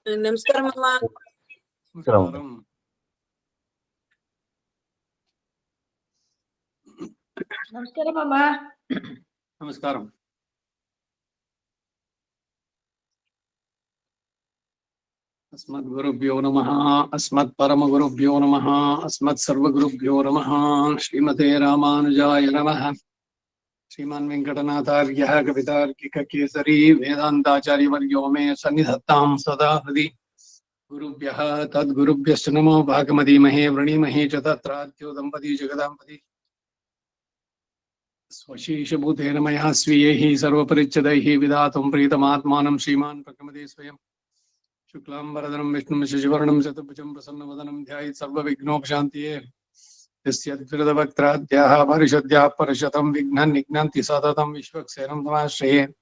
नमस्कार मामा. నమస్కారం. నమస్కారం అమ్మా. నమస్కారం. अस्मद्गुरुभ्यो नमः. अस्मत्परमगुरुभ्यो नमः. अस्मत्सर्वगुरुभ्यो नमः. श्रीमते रामानुजाय नमः. श्रीमान् वेङ्कटनाथार्यः कवितार्किककेसरी वेदान्ताचार्यवर्यो मे सन्निधत्तां सदा हृदि. गुरुभ्यः तद्गुरुभ्यश्च नमो भागमदीमहे वृणीमहे च तत्राद्यो दम्पती जगदाम्पती स्वशीशभूतेन मया स्वीयैः सर्वपरिच्छदैः विधातुं प्रीतमात्मानं श्रीमान् प्रकमदे स्वयं शुक्लाम्बरधरं विष्णुं शशिवर्णं चतुर्भुजं प्रसन्नवदनं ध्यायेत् सर्वविघ्नोपशान्तिये. यस्यद्वृतवक्त्राद्याः परिषद्याः परशतं विघ्नान् निघ्नन्ति सततं विश्वक्सेनं तमाश्रये.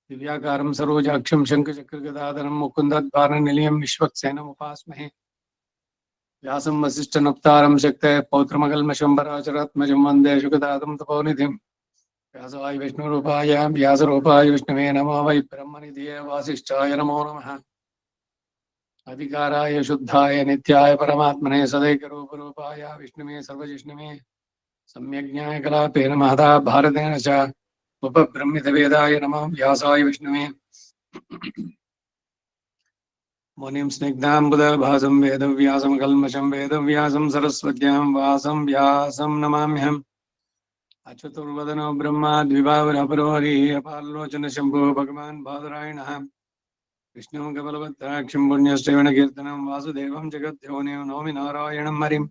दिव्याकारं सरोजाक्षं शङ्खचक्रगदाधरं मुकुन्दद्वारनिलयं विश्वक्सेनमुपास्महे. व्यासं वसिष्ठनप्तारं शक्तये पौत्रमकल्मषम्बराचरात्मजं वन्दे शुकदातं तपोनिधिं. व्यासाय विष्णुरूपाय व्यासरूपाय विष्णवे नमो वै ब्रह्मनिधये वासिष्ठाय नमो नमः. अधिकाराय शुद्धाय नित्याय परमात्मने सदैकरूपरूपाय विष्णवे सर्वजिष्णवे सम्यज्ञाय कलापेन महता भारतेन च उपब्रह्मितवेदाय नमः. व्यासाय विष्णवे मुनिं स्निग्धाम्बुदभासं वेदव्यासं कल्मषं वेदव्यासं सरस्वत्यां वासं व्यासं नमाम्यहम्. अचतुर्वदनो ब्रह्मा द्विबाहुरपरो हरिः अपारलोचनशम्भुः भगवान् बादरायणः. विष्णुं कमलभद्राक्षं पुण्यश्रवणकीर्तनं वासुदेवं जगद्योनिं नौमि नारायणं हरिं.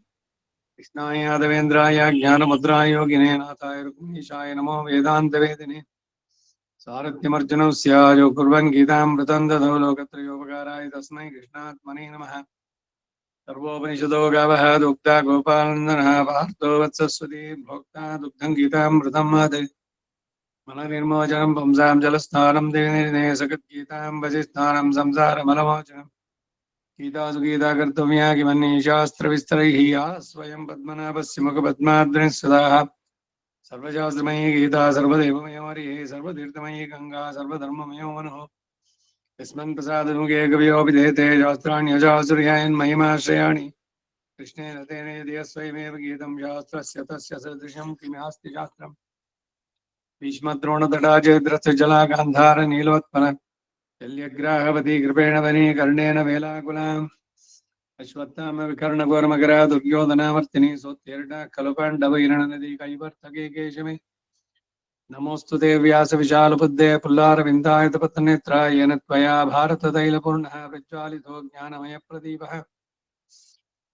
कृष्णाय यादवेन्द्राय ज्ञानमुद्राय योगिने नाथाय रुक्मीशाय नमो वेदान्तवेदिने. सारथ्यमर्जुनौ स्यायो कुर्वन् गीतामृतं ददौ लोकत्रयोपकाराय तस्मै कृष्णात्मने नमः. सर्वोपनिषदो गावः दुग्धा गोपालनन्दनः पार्थो वत्सस्वती भोक्ता दुग्धं गीतामृतं महत्. मननिर्मोचनं पुंसां जलस्नानं देने सगद्गीतां भजिस्नानं संसारमलमोचनं. गीतासु गीता कर्तव्या किमन्यशास्त्रविस्तरैः या स्वयं पद्मनाभस्य मुखपद्माद्रिः सदाः. सर्वशास्त्रमयी गीता सर्वदेवमयोरिः सर्वतीर्थमयी गंगा सर्वधर्ममयो मनुः. यस्मिन् प्रसादमुखे कवियोऽपि देते शास्त्राण्यजासुर्यायन्महिमाश्रयाणि. कृष्णेन तेन यदि स्वयमेव गीतं शास्त्रस्य तस्य सदृशं किमस्ति शास्त्रम्. भीष्मद्रोणतटा जयद्रथ जलागान्धार नीलोत्पल शल्यग्राहवती कृपेण वनी कर्णेन वेलाकुलाम्. अश्वत्थाम विकर्णघोरमकरा दुर्योधनावर्तिनी सोत्तीर्णा खलु पाण्डवैरणनदी कैवर्तके केशमे. नमोऽस्तु ते व्यासविशालबुद्धे पुल्लारविन्दायतपत्रनेत्रा येन त्वया भारततैलपूर्णः प्रज्वालितो ज्ञानमयप्रदीपः.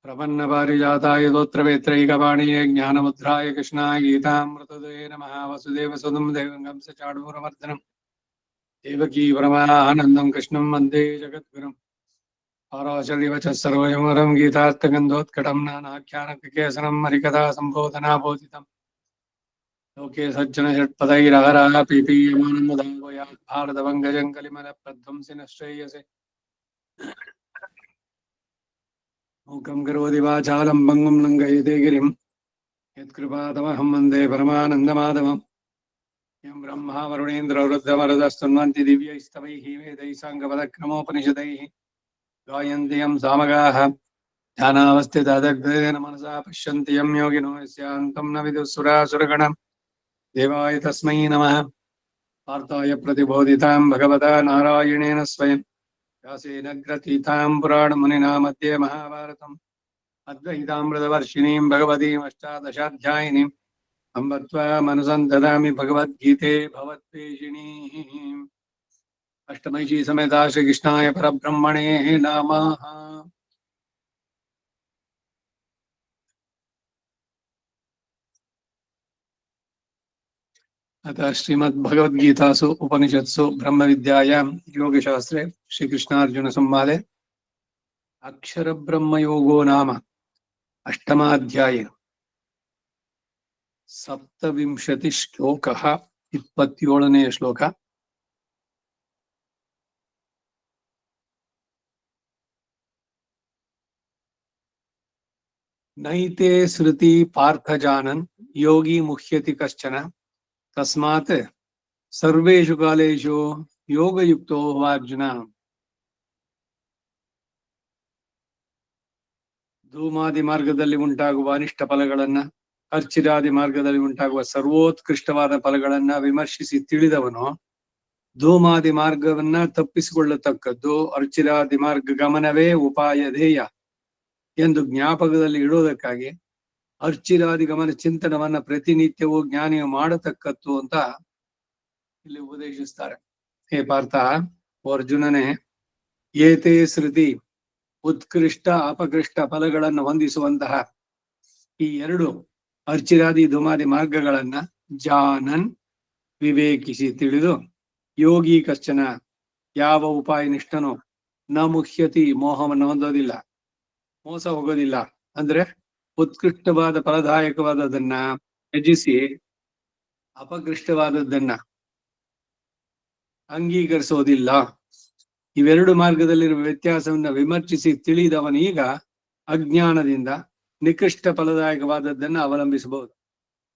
प्रपन्नपारिजाताय स्तोत्रवेत्रैकपाणिये ज्ञानमुद्राय कृष्णाय गीतामृतदये नमः. वसुदेवसुतं देवं कंसचाणूरमर्दनम् देवकी परमानन्दं कृष्णं वन्दे जगद्गुरुम्. पाराशर्यवचः सर्वयमरं गीतार्थगन्धोत्कटं नानाख्यानकेसरं हरिकथा सम्बोधनाबोधितम्. लोके सज्जन षट्पदैरहरः पीपीयमानं मुदान्वयात् भारतवङ्गजं कलिमलप्रध्वंसिनः श्रेयसे. मूकं करोति वाचालं भङ्गुं लङ्घयते गिरिं यत्कृपातमहं वन्दे परमानन्दमाधवम्. यं ब्रह्मा वरुणेन्द्रवृद्धमरुदस्तुन्वन्ति दिव्यैस्तवैः वेदैः साङ्गपदक्रमोपनिषदैः गायन्ति यं सामगाः. ध्यानावस्थितदग्धेन मनसा पश्यन्ति यं योगिनो यस्यान्तं न विदुःसुरासुरगणम्. देवाय तस्मै नमः. पार्थाय प्रतिबोधितां भगवता नारायणेन स्वयं व्यासेन ग्रथीतां पुराणमुनिना मध्ये महाभारतम्. अद्वैतामृतवर्षिणीं भगवतीम् अष्टादशाध्यायिनीम् अम्ब त्वामनुसन्दधामि भगवद्गीते भवद्वेषिणीम्. अष्टमैषी समेता श्रीकृष्णाय परब्रह्मणे नमः. अतः श्रीमद्भगवद्गीतासु उपनिषत्सु ब्रह्मविद्यायां योगशास्त्रे श्रीकृष्णार्जुनसंवादे अक्षरब्रह्मयोगो नाम अष्टमाध्याय 27 श्लोकः 27ನೇ ಶ್ಲೋಕ. नैते श्रुति पार्थ जानन् योगी मुह्यति कश्चन तस्मात् सर्वेषु कालेषु योगयुक्तो अर्जुन. ಧೂಮಾದಿ ಮಾರ್ಗದಲ್ಲಿ ಉಂಟಾಗುವ ಅನಿಷ್ಟ ಫಲಗಳನ್ನ, ಅರ್ಚಿರಾದಿ ಮಾರ್ಗದಲ್ಲಿ ಉಂಟಾಗುವ ಸರ್ವೋತ್ಕೃಷ್ಟವಾದ ಫಲಗಳನ್ನ ವಿಮರ್ಶಿಸಿ ತಿಳಿದವನು ಧೂಮಾದಿ ಮಾರ್ಗವನ್ನ ತಪ್ಪಿಸಿಕೊಳ್ಳತಕ್ಕದ್ದು, ಅರ್ಚಿರಾದಿ ಮಾರ್ಗ ಗಮನವೇ ಉಪಾಯ ಧ್ಯೇಯ ಎಂದು ಜ್ಞಾಪಕದಲ್ಲಿ ಇಡುವುದಕ್ಕಾಗಿ ಅರ್ಚಿರಾದಿ ಗಮನ ಚಿಂತನವನ್ನ ಪ್ರತಿನಿತ್ಯವೂ ಜ್ಞಾನಿಯು ಮಾಡತಕ್ಕದ್ದು ಅಂತ ಇಲ್ಲಿ ಉಪದೇಶಿಸ್ತಾರೆ. ಹೇ ಪಾರ್ಥ, ಅರ್ಜುನನೇ, ಏತೇ ಶ್ರುತಿ ಉತ್ಕೃಷ್ಟ ಅಪಕೃಷ್ಟ ಫಲಗಳನ್ನು ಹೊಂದಿಸುವಂತಹ ಈ ಎರಡು ಅರ್ಚಿರಾದಿ ಧೂಮಾದಿ ಮಾರ್ಗಗಳನ್ನ ಜಾನನ್ ವಿವೇಕಿಸಿ ತಿಳಿದು ಯೋಗಿ ಕಶ್ಚನ ಯಾವ ಉಪಾಯ ನಿಷ್ಠನೋ ನ ಮುಖ್ಯತಿ ಮೋಹವನ್ನು ಹೊಂದೋದಿಲ್ಲ, ಮೋಸ ಹೋಗೋದಿಲ್ಲ. ಅಂದ್ರೆ ಉತ್ಕೃಷ್ಟವಾದ ಫಲದಾಯಕವಾದದನ್ನ ತ್ಯಜಿಸಿ ಅಪಕೃಷ್ಟವಾದದ್ದನ್ನ ಅಂಗೀಕರಿಸೋದಿಲ್ಲ. ಇವೆರಡು ಮಾರ್ಗದಲ್ಲಿರುವ ವ್ಯತ್ಯಾಸವನ್ನ ವಿಮರ್ಶಿಸಿ ತಿಳಿದವನೀಗ ಅಜ್ಞಾನದಿಂದ ನಿಕೃಷ್ಟ ಫಲದಾಯಕವಾದದ್ದನ್ನ ಅವಲಂಬಿಸಬಹುದು.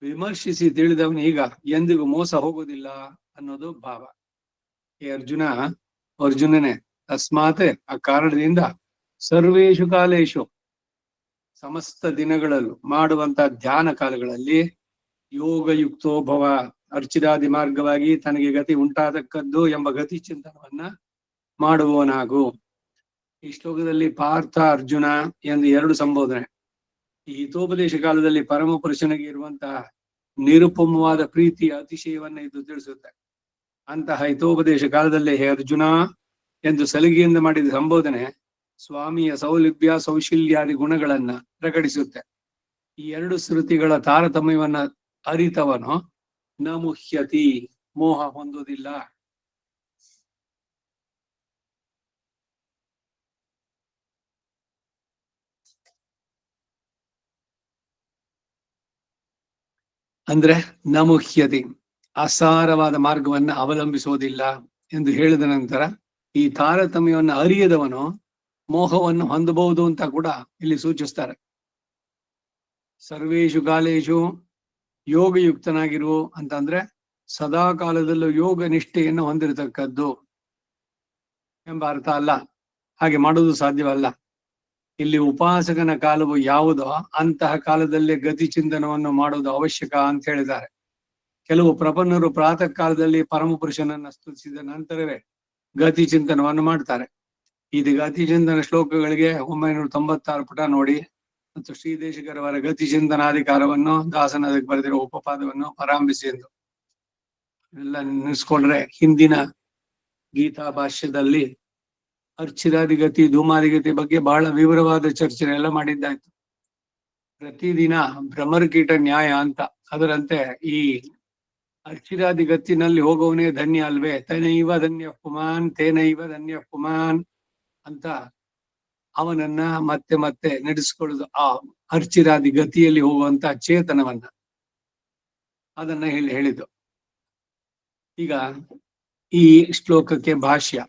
ವಿಮರ್ಶಿಸಿ ತಿಳಿದವನೀಗ ಎಂದಿಗೂ ಮೋಸ ಹೋಗುವುದಿಲ್ಲ ಅನ್ನೋದು ಭಾವ. ಈ ಅರ್ಜುನನೇ, ತಸ್ಮಾತ್ ಆ ಕಾರಣದಿಂದ ಸರ್ವೇಷು ಕಾಲೇಶು ಸಮಸ್ತ ದಿನಗಳಲ್ಲೂ ಮಾಡುವಂತ ಧ್ಯಾನ ಕಾಲಗಳಲ್ಲಿ ಯೋಗಯುಕ್ತೋ ಭವ, ಅರ್ಚಿರಾದಿ ಮಾರ್ಗವಾಗಿ ತನಗೆ ಗತಿ ಉಂಟಾದಕ್ಕದ್ದು ಎಂಬ ಗತಿ ಚಿಂತನವನ್ನ ಮಾಡುವವನಾಗು. ಈ ಶ್ಲೋಕದಲ್ಲಿ ಪಾರ್ಥ ಅರ್ಜುನ ಎಂದು ಎರಡು ಸಂಬೋಧನೆ. ಈ ಹಿತೋಪದೇಶ ಕಾಲದಲ್ಲಿ ಪರಮ ಪುರುಷನಿಗೆ ಇರುವಂತಹ ನಿರುಪಮವಾದ ಪ್ರೀತಿಯ ಅತಿಶಯವನ್ನ ಇದು ತಿಳಿಸುತ್ತೆ. ಅಂತಹ ಹಿತೋಪದೇಶ ಕಾಲದಲ್ಲಿ ಹೇ ಅರ್ಜುನ ಎಂದು ಸಲಿಗೆಯಿಂದ ಮಾಡಿದ ಸಂಬೋಧನೆ ಸ್ವಾಮಿಯ ಸೌಲಭ್ಯ ಸೌಶಲ್ಯಾದಿ ಗುಣಗಳನ್ನ ಪ್ರಕಟಿಸುತ್ತೆ. ಈ ಎರಡು ಶ್ರುತಿಗಳ ತಾರತಮ್ಯವನ್ನ ಅರಿತವನು ನ ಮುಹ್ಯತಿ ಮೋಹ ಹೊಂದುವುದಿಲ್ಲ. ಅಂದ್ರೆ ನ ಮುಹ್ಯತಿ ಅಸಾರವಾದ ಮಾರ್ಗವನ್ನ ಅವಲಂಬಿಸುವುದಿಲ್ಲ ಎಂದು ಹೇಳಿದ ನಂತರ ಈ ತಾರತಮ್ಯವನ್ನ ಅರಿಯದವನು ಮೋಹವನ್ನು ಹೊಂದಬಹುದು ಅಂತ ಕೂಡ ಇಲ್ಲಿ ಸೂಚಿಸ್ತಾರೆ. ಸರ್ವೇಷು ಕಾಲೇಶು ಯೋಗಯುಕ್ತನಾಗಿರು ಅಂತಂದ್ರೆ ಸದಾ ಕಾಲದಲ್ಲೂ ಯೋಗ ನಿಷ್ಠೆಯನ್ನು ಹೊಂದಿರತಕ್ಕದ್ದು ಎಂಬ ಅರ್ಥ ಅಲ್ಲ. ಹಾಗೆ ಮಾಡುವುದು ಸಾಧ್ಯವಲ್ಲ. ಇಲ್ಲಿ ಉಪಾಸಕನ ಕಾಲವು ಯಾವುದೋ ಅಂತಹ ಕಾಲದಲ್ಲೇ ಗತಿ ಚಿಂತನವನ್ನು ಮಾಡುವುದು ಅವಶ್ಯಕ ಅಂತ ಹೇಳಿದ್ದಾರೆ. ಕೆಲವು ಪ್ರಪನ್ನರು ಪ್ರಾತಃ ಕಾಲದಲ್ಲಿ ಪರಮ ಪುರುಷನನ್ನ ಸ್ತುತಿಸಿದ ನಂತರವೇ ಗತಿ ಚಿಂತನವನ್ನು ಮಾಡ್ತಾರೆ. ಇದು ಗತಿ ಚಿಂತನ ಶ್ಲೋಕಗಳಿಗೆ 996 ಪುಟ ನೋಡಿ, ಮತ್ತು ಶ್ರೀದೇಶಿಕರವರ ಗತಿ ಚಿಂತನಾಧಿಕಾರವನ್ನು ದಾಸನ ಅದಕ್ಕೆ ಬರೆದಿರೋ ಉಪಪಾದವನ್ನು ಪರಾಂಬಿಸಿ ಎಂದು ಎಲ್ಲ ನೆನೆಸ್ಕೊಂಡ್ರೆ ಹಿಂದಿನ ಗೀತಾ ಭಾಷ್ಯದಲ್ಲಿ ಅರ್ಚಿರಾದಿಗತಿ ಧೂಮಾದಿಗತಿ ಬಗ್ಗೆ ಬಹಳ ವಿವರವಾದ ಚರ್ಚೆ ಎಲ್ಲ ಮಾಡಿದ್ದಾಯ್ತು. ಪ್ರತಿದಿನ ಭ್ರಮರಕೀಟ ನ್ಯಾಯ ಅಂತ ಅದರಂತೆ ಈ ಅರ್ಚಿರಾದಿಗತ್ತಿನಲ್ಲಿ ಹೋಗೋವನೇ ಧನ್ಯ ಅಲ್ವೇ, ತೇನೈವ ಧನ್ಯ ಪುಮಾನ್ ತೇನೈವ ಧನ್ಯ ಪುಮಾನ್ ಅಂತ ಅವನನ್ನ ಮತ್ತೆ ಮತ್ತೆ ನಡೆಸ್ಕೊಳ್ಳುದು. ಆ ಅರ್ಚಿರಾದಿ ಗತಿಯಲ್ಲಿ ಹೋಗುವಂತ ಚೇತನವನ್ನ ಅದನ್ನ ಹೇಳಿದ್ದು. ಈಗ ಈ ಶ್ಲೋಕಕ್ಕೆ ಭಾಷ್ಯ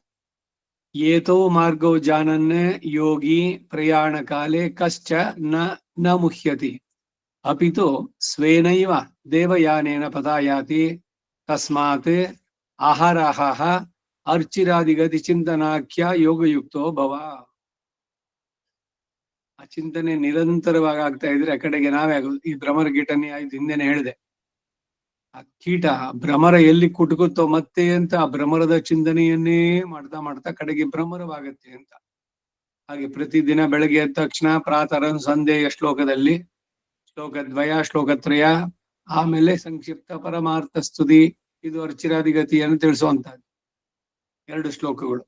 ಏತೋ ಮಾರ್ಗೋ ಜಾನನ್ನೇ ಯೋಗಿ ಪ್ರಯಾಣ ಕಾಲೇ ಕಶ್ಚ ನ ಮುಹ್ಯತಿ ಅಪಿತು ಸ್ವೇನೈವ ದೇವಯಾನೇನ ಪದಾಯಾತಿ ತಸ್ಮಾತ್ ಆಹಾರಾಹ ಅರ್ಚಿರಾದಿಗತಿ ಚಿಂತನಾಖ್ಯ ಯೋಗಯುಕ್ತೋ ಭವ. ಆ ಚಿಂತನೆ ನಿರಂತರವಾಗಿ ಆಗ್ತಾ ಇದ್ರೆ ಆ ಕಡೆಗೆ ನಾವೇ ಆಗೋದು. ಈ ಭ್ರಮರ ಕೀಟನೇ ಆಯ್ತು, ಹಿಂದೆನೆ ಹೇಳಿದೆ. ಆ ಕೀಟ ಭ್ರಮರ ಎಲ್ಲಿ ಕುಟುಕುತ್ತೋ ಮತ್ತೆ ಅಂತ ಆ ಭ್ರಮರದ ಚಿಂತನೆಯನ್ನೇ ಮಾಡ್ತಾ ಮಾಡ್ತಾ ಕಡೆಗೆ ಭ್ರಮರವಾಗತ್ತೆ ಅಂತ. ಹಾಗೆ ಪ್ರತಿದಿನ ಬೆಳಗ್ಗೆ ಎದ್ದ ತಕ್ಷಣ ಪ್ರಾತಃ ಸಂಧ್ಯೆಯ ಶ್ಲೋಕದಲ್ಲಿ ಶ್ಲೋಕದ್ವಯ ಶ್ಲೋಕತ್ರಯ ಆಮೇಲೆ ಸಂಕ್ಷಿಪ್ತ ಪರಮಾರ್ಥ ಸ್ತುತಿ, ಇದು ಅರ್ಚಿರಾದಿಗತಿಯನ್ನು ತಿಳಿಸುವಂತಹದ್ದು 2 ಶ್ಲೋಕಗಳು.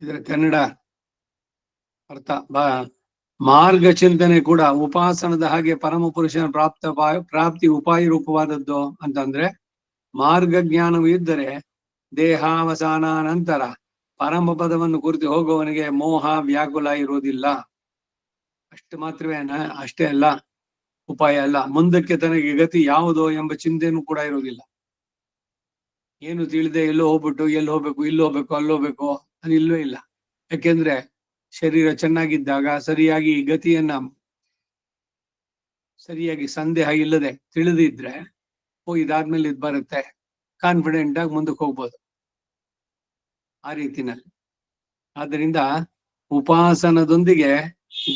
ಇದರ ಕನ್ನಡ ಅರ್ಥ ಮಾರ್ಗ ಚಿಂತನೆ ಕೂಡ ಉಪಾಸನದ ಹಾಗೆ ಪರಮ ಪುರುಷನ ಪ್ರಾಪ್ತಿ ಉಪಾಯ ರೂಪವಾದದ್ದು ಅಂತಂದ್ರೆ ಮಾರ್ಗ ಜ್ಞಾನವು ಇದ್ದರೆ ದೇಹಾವಸಾನ ನಂತರ ಪರಮ ಪದವನ್ನು ಕುರಿತು ಹೋಗುವವನಿಗೆ ಮೋಹ ವ್ಯಾಕುಲ ಇರುವುದಿಲ್ಲ. ಅಷ್ಟು ಮಾತ್ರವೇ ಅಷ್ಟೇ ಅಲ್ಲ, ಉಪಾಯ ಅಲ್ಲ, ಮುಂದಕ್ಕೆ ತನಗೆ ಗತಿ ಯಾವುದೋ ಎಂಬ ಚಿಂತೆನೂ ಕೂಡ ಇರುವುದಿಲ್ಲ. ಏನು ತಿಳಿದೆ ಎಲ್ಲೋ ಹೋಗ್ಬಿಟ್ಟು ಎಲ್ಲಿ ಹೋಗ್ಬೇಕು ಇಲ್ಲಿ ಹೋಗ್ಬೇಕು ಅಲ್ಲಿ ಹೋಗ್ಬೇಕು ಅದು ಇಲ್ಲವೇ ಇಲ್ಲ. ಯಾಕೆಂದ್ರೆ ಶರೀರ ಚೆನ್ನಾಗಿದ್ದಾಗ ಸರಿಯಾಗಿ ಗತಿಯನ್ನ ಸರಿಯಾಗಿ ಸಂದೇಹ ಇಲ್ಲದೆ ತಿಳಿದಿದ್ರೆ ಇದಾದ್ಮೇಲೆ ಇದು ಬರುತ್ತೆ, ಕಾನ್ಫಿಡೆಂಟ್ ಆಗಿ ಮುಂದಕ್ಕೆ ಹೋಗ್ಬೋದು ಆ ರೀತಿನಲ್ಲಿ. ಆದ್ದರಿಂದ ಉಪಾಸನದೊಂದಿಗೆ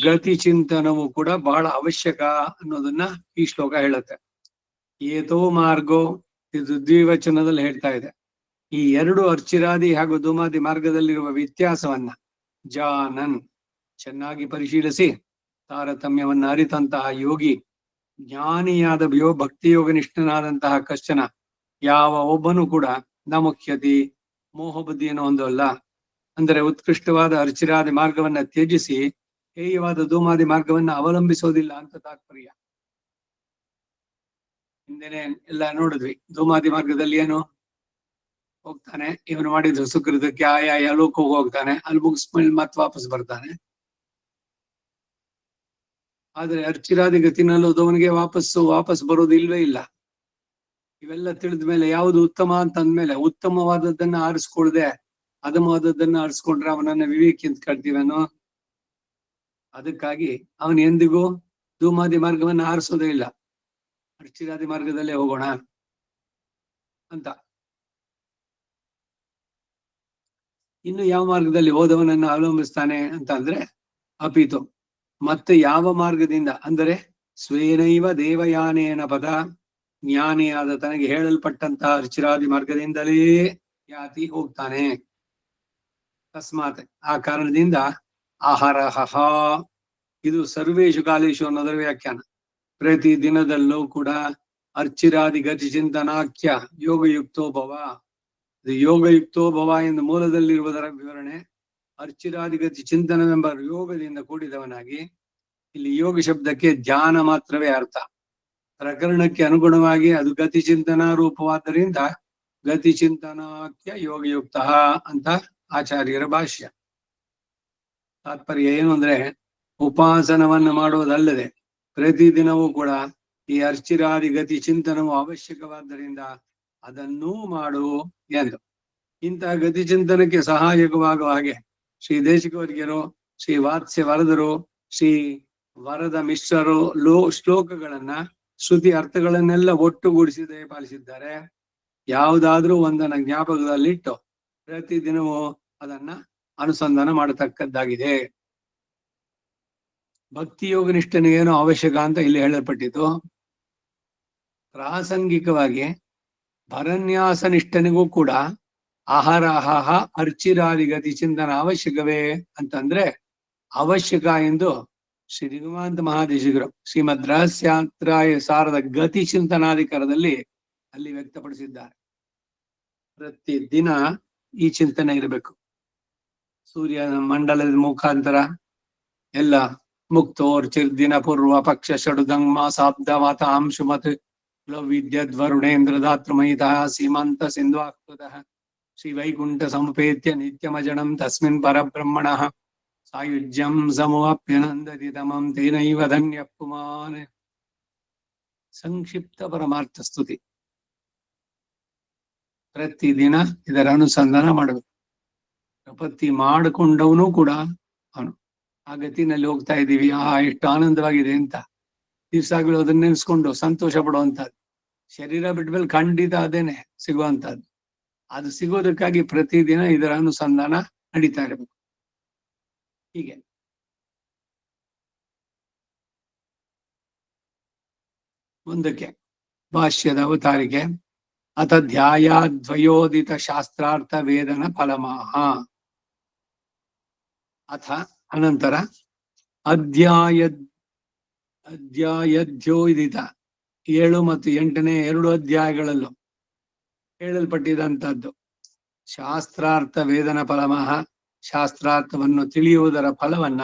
ಗತಿ ಚಿಂತನವು ಕೂಡ ಬಹಳ ಅವಶ್ಯಕ ಅನ್ನೋದನ್ನ ಈ ಶ್ಲೋಕ ಹೇಳುತ್ತೆ. ಏತೋ ಮಾರ್ಗೋ, ಇದು ದ್ವಿವಚನದಲ್ಲಿ ಹೇಳ್ತಾ ಇದೆ. ಈ ಎರಡು ಅರ್ಚಿರಾದಿ ಹಾಗೂ ಧೂಮಾದಿ ಮಾರ್ಗದಲ್ಲಿರುವ ವ್ಯತ್ಯಾಸವನ್ನ ಜಾನನ್ ಚೆನ್ನಾಗಿ ಪರಿಶೀಲಿಸಿ ತಾರತಮ್ಯವನ್ನ ಅರಿತಂತಹ ಯೋಗಿ, ಜ್ಞಾನಿಯಾದ ಭಕ್ತಿಯೋಗ ನಿಷ್ಠನಾದಂತಹ ಕಶ್ಚನ ಯಾವ ಒಬ್ಬನು ಕೂಡ ನ ಮುಖ್ಯತಿ ಮೋಹ ಬುದ್ಧಿಯನ್ನು ಹೊಂದಲ್ಲ. ಅಂದರೆ ಉತ್ಕೃಷ್ಟವಾದ ಅರ್ಚಿರಾದಿ ಮಾರ್ಗವನ್ನ ತ್ಯಜಿಸಿ ಹೇಯವಾದ ಧೂಮಾದಿ ಮಾರ್ಗವನ್ನ ಅವಲಂಬಿಸೋದಿಲ್ಲ ಅಂತ ತಾತ್ಪರ್ಯ. ಹಿಂದೆನೆ ಎಲ್ಲ ನೋಡಿದ್ವಿ. ಧೂಮಾದಿ ಮಾರ್ಗದಲ್ಲಿ ಏನು ಹೋಗ್ತಾನೆ, ಇವನು ಮಾಡಿದ್ರು ಸುಕೃತಕ್ಕೆ ಆಯಾ ಲೋಕಕ್ಕೆ ಹೋಗ್ತಾನೆ, ಅಲ್ಲಿ ಮುಗಿಸ್ಮೇಲೆ ಮತ್ತೆ ವಾಪಸ್ ಬರ್ತಾನೆ. ಆದ್ರೆ ಅರ್ಚಿರಾದಿ ಗತಿನಲ್ಲೂ ಅವನಿಗೆ ವಾಪಸ್ ಬರೋದು ಇಲ್ವೇ ಇಲ್ಲ. ಇವೆಲ್ಲ ತಿಳಿದ ಮೇಲೆ ಯಾವುದು ಉತ್ತಮ ಅಂತ ಅಂದ್ಮೇಲೆ ಉತ್ತಮವಾದದ್ದನ್ನ ಆರಿಸ್ಕೊಳ್ದೆ ಅಧಮವಾದದ್ದನ್ನ ಆರಿಸ್ಕೊಂಡ್ರೆ ಅವನನ್ನ ವಿವೇಕಿ ಅಂತ ಕಳ್ತೀವನೋ. ಅದಕ್ಕಾಗಿ ಅವನು ಎಂದಿಗೂ ಧೂಮಾದಿ ಮಾರ್ಗವನ್ನ ಆರಿಸೋದೇ ಇಲ್ಲ, ಅರ್ಚಿರಾದಿ ಮಾರ್ಗದಲ್ಲೇ ಹೋಗೋಣ ಅಂತ. ಇನ್ನು ಯಾವ ಮಾರ್ಗದಲ್ಲಿ ಹೋದವನನ್ನ ಅವಲಂಬಿಸ್ತಾನೆ ಅಂತ ಅಂದ್ರೆ ಅಪಿತು ಮತ್ತೆ ಯಾವ ಮಾರ್ಗದಿಂದ ಅಂದರೆ ಸ್ವೇನೈವ ದೇವಯಾನೇನ ಪದ, ಜ್ಞಾನಿಯಾದ ತನಗೆ ಹೇಳಲ್ಪಟ್ಟಂತಹ ಅರ್ಚಿರಾದಿ ಮಾರ್ಗದಿಂದಲೇ ಯಾತಿ ಹೋಗ್ತಾನೆ. ತಸ್ಮಾತ್ ಆ ಕಾರಣದಿಂದ ಆಹಾರಹ, ಇದು ಸರ್ವೇಶು ಕಾಲೇಶು ಅನ್ನೋದರ ವ್ಯಾಖ್ಯಾನ. ಪ್ರತಿ ದಿನದಲ್ಲೂ ಕೂಡ ಅರ್ಚಿರಾದಿ ಗತಿ ಚಿಂತನಾಖ್ಯ ಯೋಗಯುಕ್ತೋ ಭವ, ಇದು ಯೋಗಯುಕ್ತೋ ಭವ ಎಂದು ಮೂಲದಲ್ಲಿರುವುದರ ವಿವರಣೆ. ಅರ್ಚಿರಾದಿಗತಿ ಚಿಂತನವೆಂಬ ಯೋಗದಿಂದ ಕೂಡಿದವನಾಗಿ, ಇಲ್ಲಿ ಯೋಗ ಶಬ್ದಕ್ಕೆ ಧ್ಯಾನ ಮಾತ್ರವೇ ಅರ್ಥ. ಪ್ರಕರಣಕ್ಕೆ ಅನುಗುಣವಾಗಿ ಅದು ಗತಿ ಚಿಂತನಾ ರೂಪವಾದ್ದರಿಂದ ಗತಿ ಚಿಂತನಾಖ್ಯ ಯೋಗಯುಕ್ತ ಅಂತ ಆಚಾರ್ಯರ ಭಾಷ್ಯ. ತಾತ್ಪರ್ಯ ಏನು ಅಂದ್ರೆ, ಉಪಾಸನವನ್ನು ಮಾಡುವುದಲ್ಲದೆ ಪ್ರತಿದಿನವೂ ಕೂಡ ಈ ಅರ್ಚಿರಾದಿ ಗತಿ ಚಿಂತನವು ಅವಶ್ಯಕವಾದ್ದರಿಂದ ಅದನ್ನೂ ಮಾಡು ಎಂದು. ಇಂತಹ ಗತಿ ಚಿಂತನಕ್ಕೆ ಸಹಾಯಕವಾಗುವ ಹಾಗೆ ಶ್ರೀ ದೇಶಿಕವರ್ಗ್ಯರು, ಶ್ರೀ ವಾತ್ಸ್ಯ ವರದರು, ಶ್ರೀ ವರದ ಮಿಶ್ರರು ಶ್ಲೋಕಗಳನ್ನ ಶ್ರುತಿ ಅರ್ಥಗಳನ್ನೆಲ್ಲ ಒಟ್ಟುಗೂಡಿಸಿ ಪಾಲಿಸಿದ್ದಾರೆ. ಯಾವುದಾದ್ರೂ ಒಂದನ್ನ ಜ್ಞಾಪಕದಲ್ಲಿಟ್ಟು ಪ್ರತಿದಿನವೂ ಅದನ್ನ ಅನುಸಂಧಾನ ಮಾಡತಕ್ಕದ್ದಾಗಿದೆ. ಭಕ್ತಿಯೋಗ ನಿಷ್ಠನಿಗೇನು ಅವಶ್ಯಕ ಅಂತ ಇಲ್ಲಿ ಹೇಳಲ್ಪಟ್ಟಿತು. ಪ್ರಾಸಂಗಿಕವಾಗಿ ಭರನ್ಯಾಸ ನಿಷ್ಠನಿಗೂ ಕೂಡ ಆಹಾರಹ ಅರ್ಚಿರಾದಿ ಗತಿ ಚಿಂತನ ಅವಶ್ಯಕವೇ ಅಂತಂದ್ರೆ ಅವಶ್ಯಕ ಎಂದು ಶ್ರೀ ನಿಗಮಾಂತ ಮಹಾದೇಶಿಕರು ಶ್ರೀಮದ್ ರಹಸ್ಯಾಂತ್ರಾಯ ಸಾರದ ಗತಿ ಚಿಂತನಾಧಿಕಾರದಲ್ಲಿ ಅಲ್ಲಿ ವ್ಯಕ್ತಪಡಿಸಿದ್ದಾರೆ. ಪ್ರತಿ ದಿನ ಈ ಚಿಂತನೆ ಇರಬೇಕು. ಸೂರ್ಯ ಮಂಡಲದ ಮುಖಾಂತರ ಎಲ್ಲ ಮುಕ್ತೋರ್ಚಿರ್ದಿನ ಪೂರ್ವ ಪಕ್ಷ ಷಡುದಂಗ್ ಮಾಸಾಬ್ದ ವಾತಾಂಶುಮತ್ ವಿದ್ಯದ್ವರುಣೇಂದ್ರ ಧಾತೃಮಯಿತಃ ಸೀಮಾಂತ ಸಿಂಧುವಾಕ್ತಃ ಶ್ರೀ ವೈಕುಂಠ ಸಮುಪೇತ್ಯ ನಿತ್ಯಮಜನಂ ತಸ್ಮಿನ್ ಪರಬ್ರಹ್ಮಣಃ ಸಾಯುಜ್ಯಂ ಸಮವಾಪ್ಯನಂದತಿ ತಮಂ ತೇನೈವ ಧನ್ಯ ಪುಮಾನ್. ಸಂಕ್ಷಿಪ್ತ ಪರಮಾರ್ಥ ಸ್ತುತಿ. ಪ್ರತಿದಿನ ಇದರ ಅನುಸಂಧಾನ ಮಾಡಬೇಕು. ಪ್ರಪತ್ತಿ ಮಾಡಿಕೊಂಡವನು ಕೂಡ ಅವನು ಆ ಗತಿನಲ್ಲಿ ಹೋಗ್ತಾ ಇದ್ದೀವಿ, ಎಷ್ಟು ಆನಂದವಾಗಿದೆ ಅಂತ ದಿವ್ಸಾಗ್ಲೂ ಅದನ್ನ ನೆನೆಸ್ಕೊಂಡು ಸಂತೋಷ ಪಡುವಂತಹದ್ದು. ಶರೀರ ಬಿಟ್ಮೇಲೆ ಖಂಡಿತ ಅದೇನೆ ಸಿಗುವಂತಹದ್ದು. ಅದು ಸಿಗೋದಕ್ಕಾಗಿ ಪ್ರತಿದಿನ ಇದರ ಅನುಸಂಧಾನ ನಡೀತಾ ಇರಬೇಕು. ಹೀಗೆ ಮುಂದಕ್ಕೆ ಭಾಷ್ಯದ ಅವತಾರಿಕೆ. ಅಥ ಧ್ಯಾಯಾದ್ವಯೋದಿತ ಶಾಸ್ತ್ರಾರ್ಥ ವೇದನ ಫಲಮಾಹ. ಅಥ ಅನಂತರ ಅಧ್ಯಾಯದ್ಯೋದಿತ 7 ಮತ್ತು 8ನೇ 2 ಅಧ್ಯಾಯಗಳಲ್ಲೂ ಹೇಳಲ್ಪಟ್ಟಿದಂತಹದ್ದು ಶಾಸ್ತ್ರಾರ್ಥ ವೇದನ ಫಲಮಃ, ಶಾಸ್ತ್ರಾರ್ಥವನ್ನು ತಿಳಿಯುವುದರ ಫಲವನ್ನ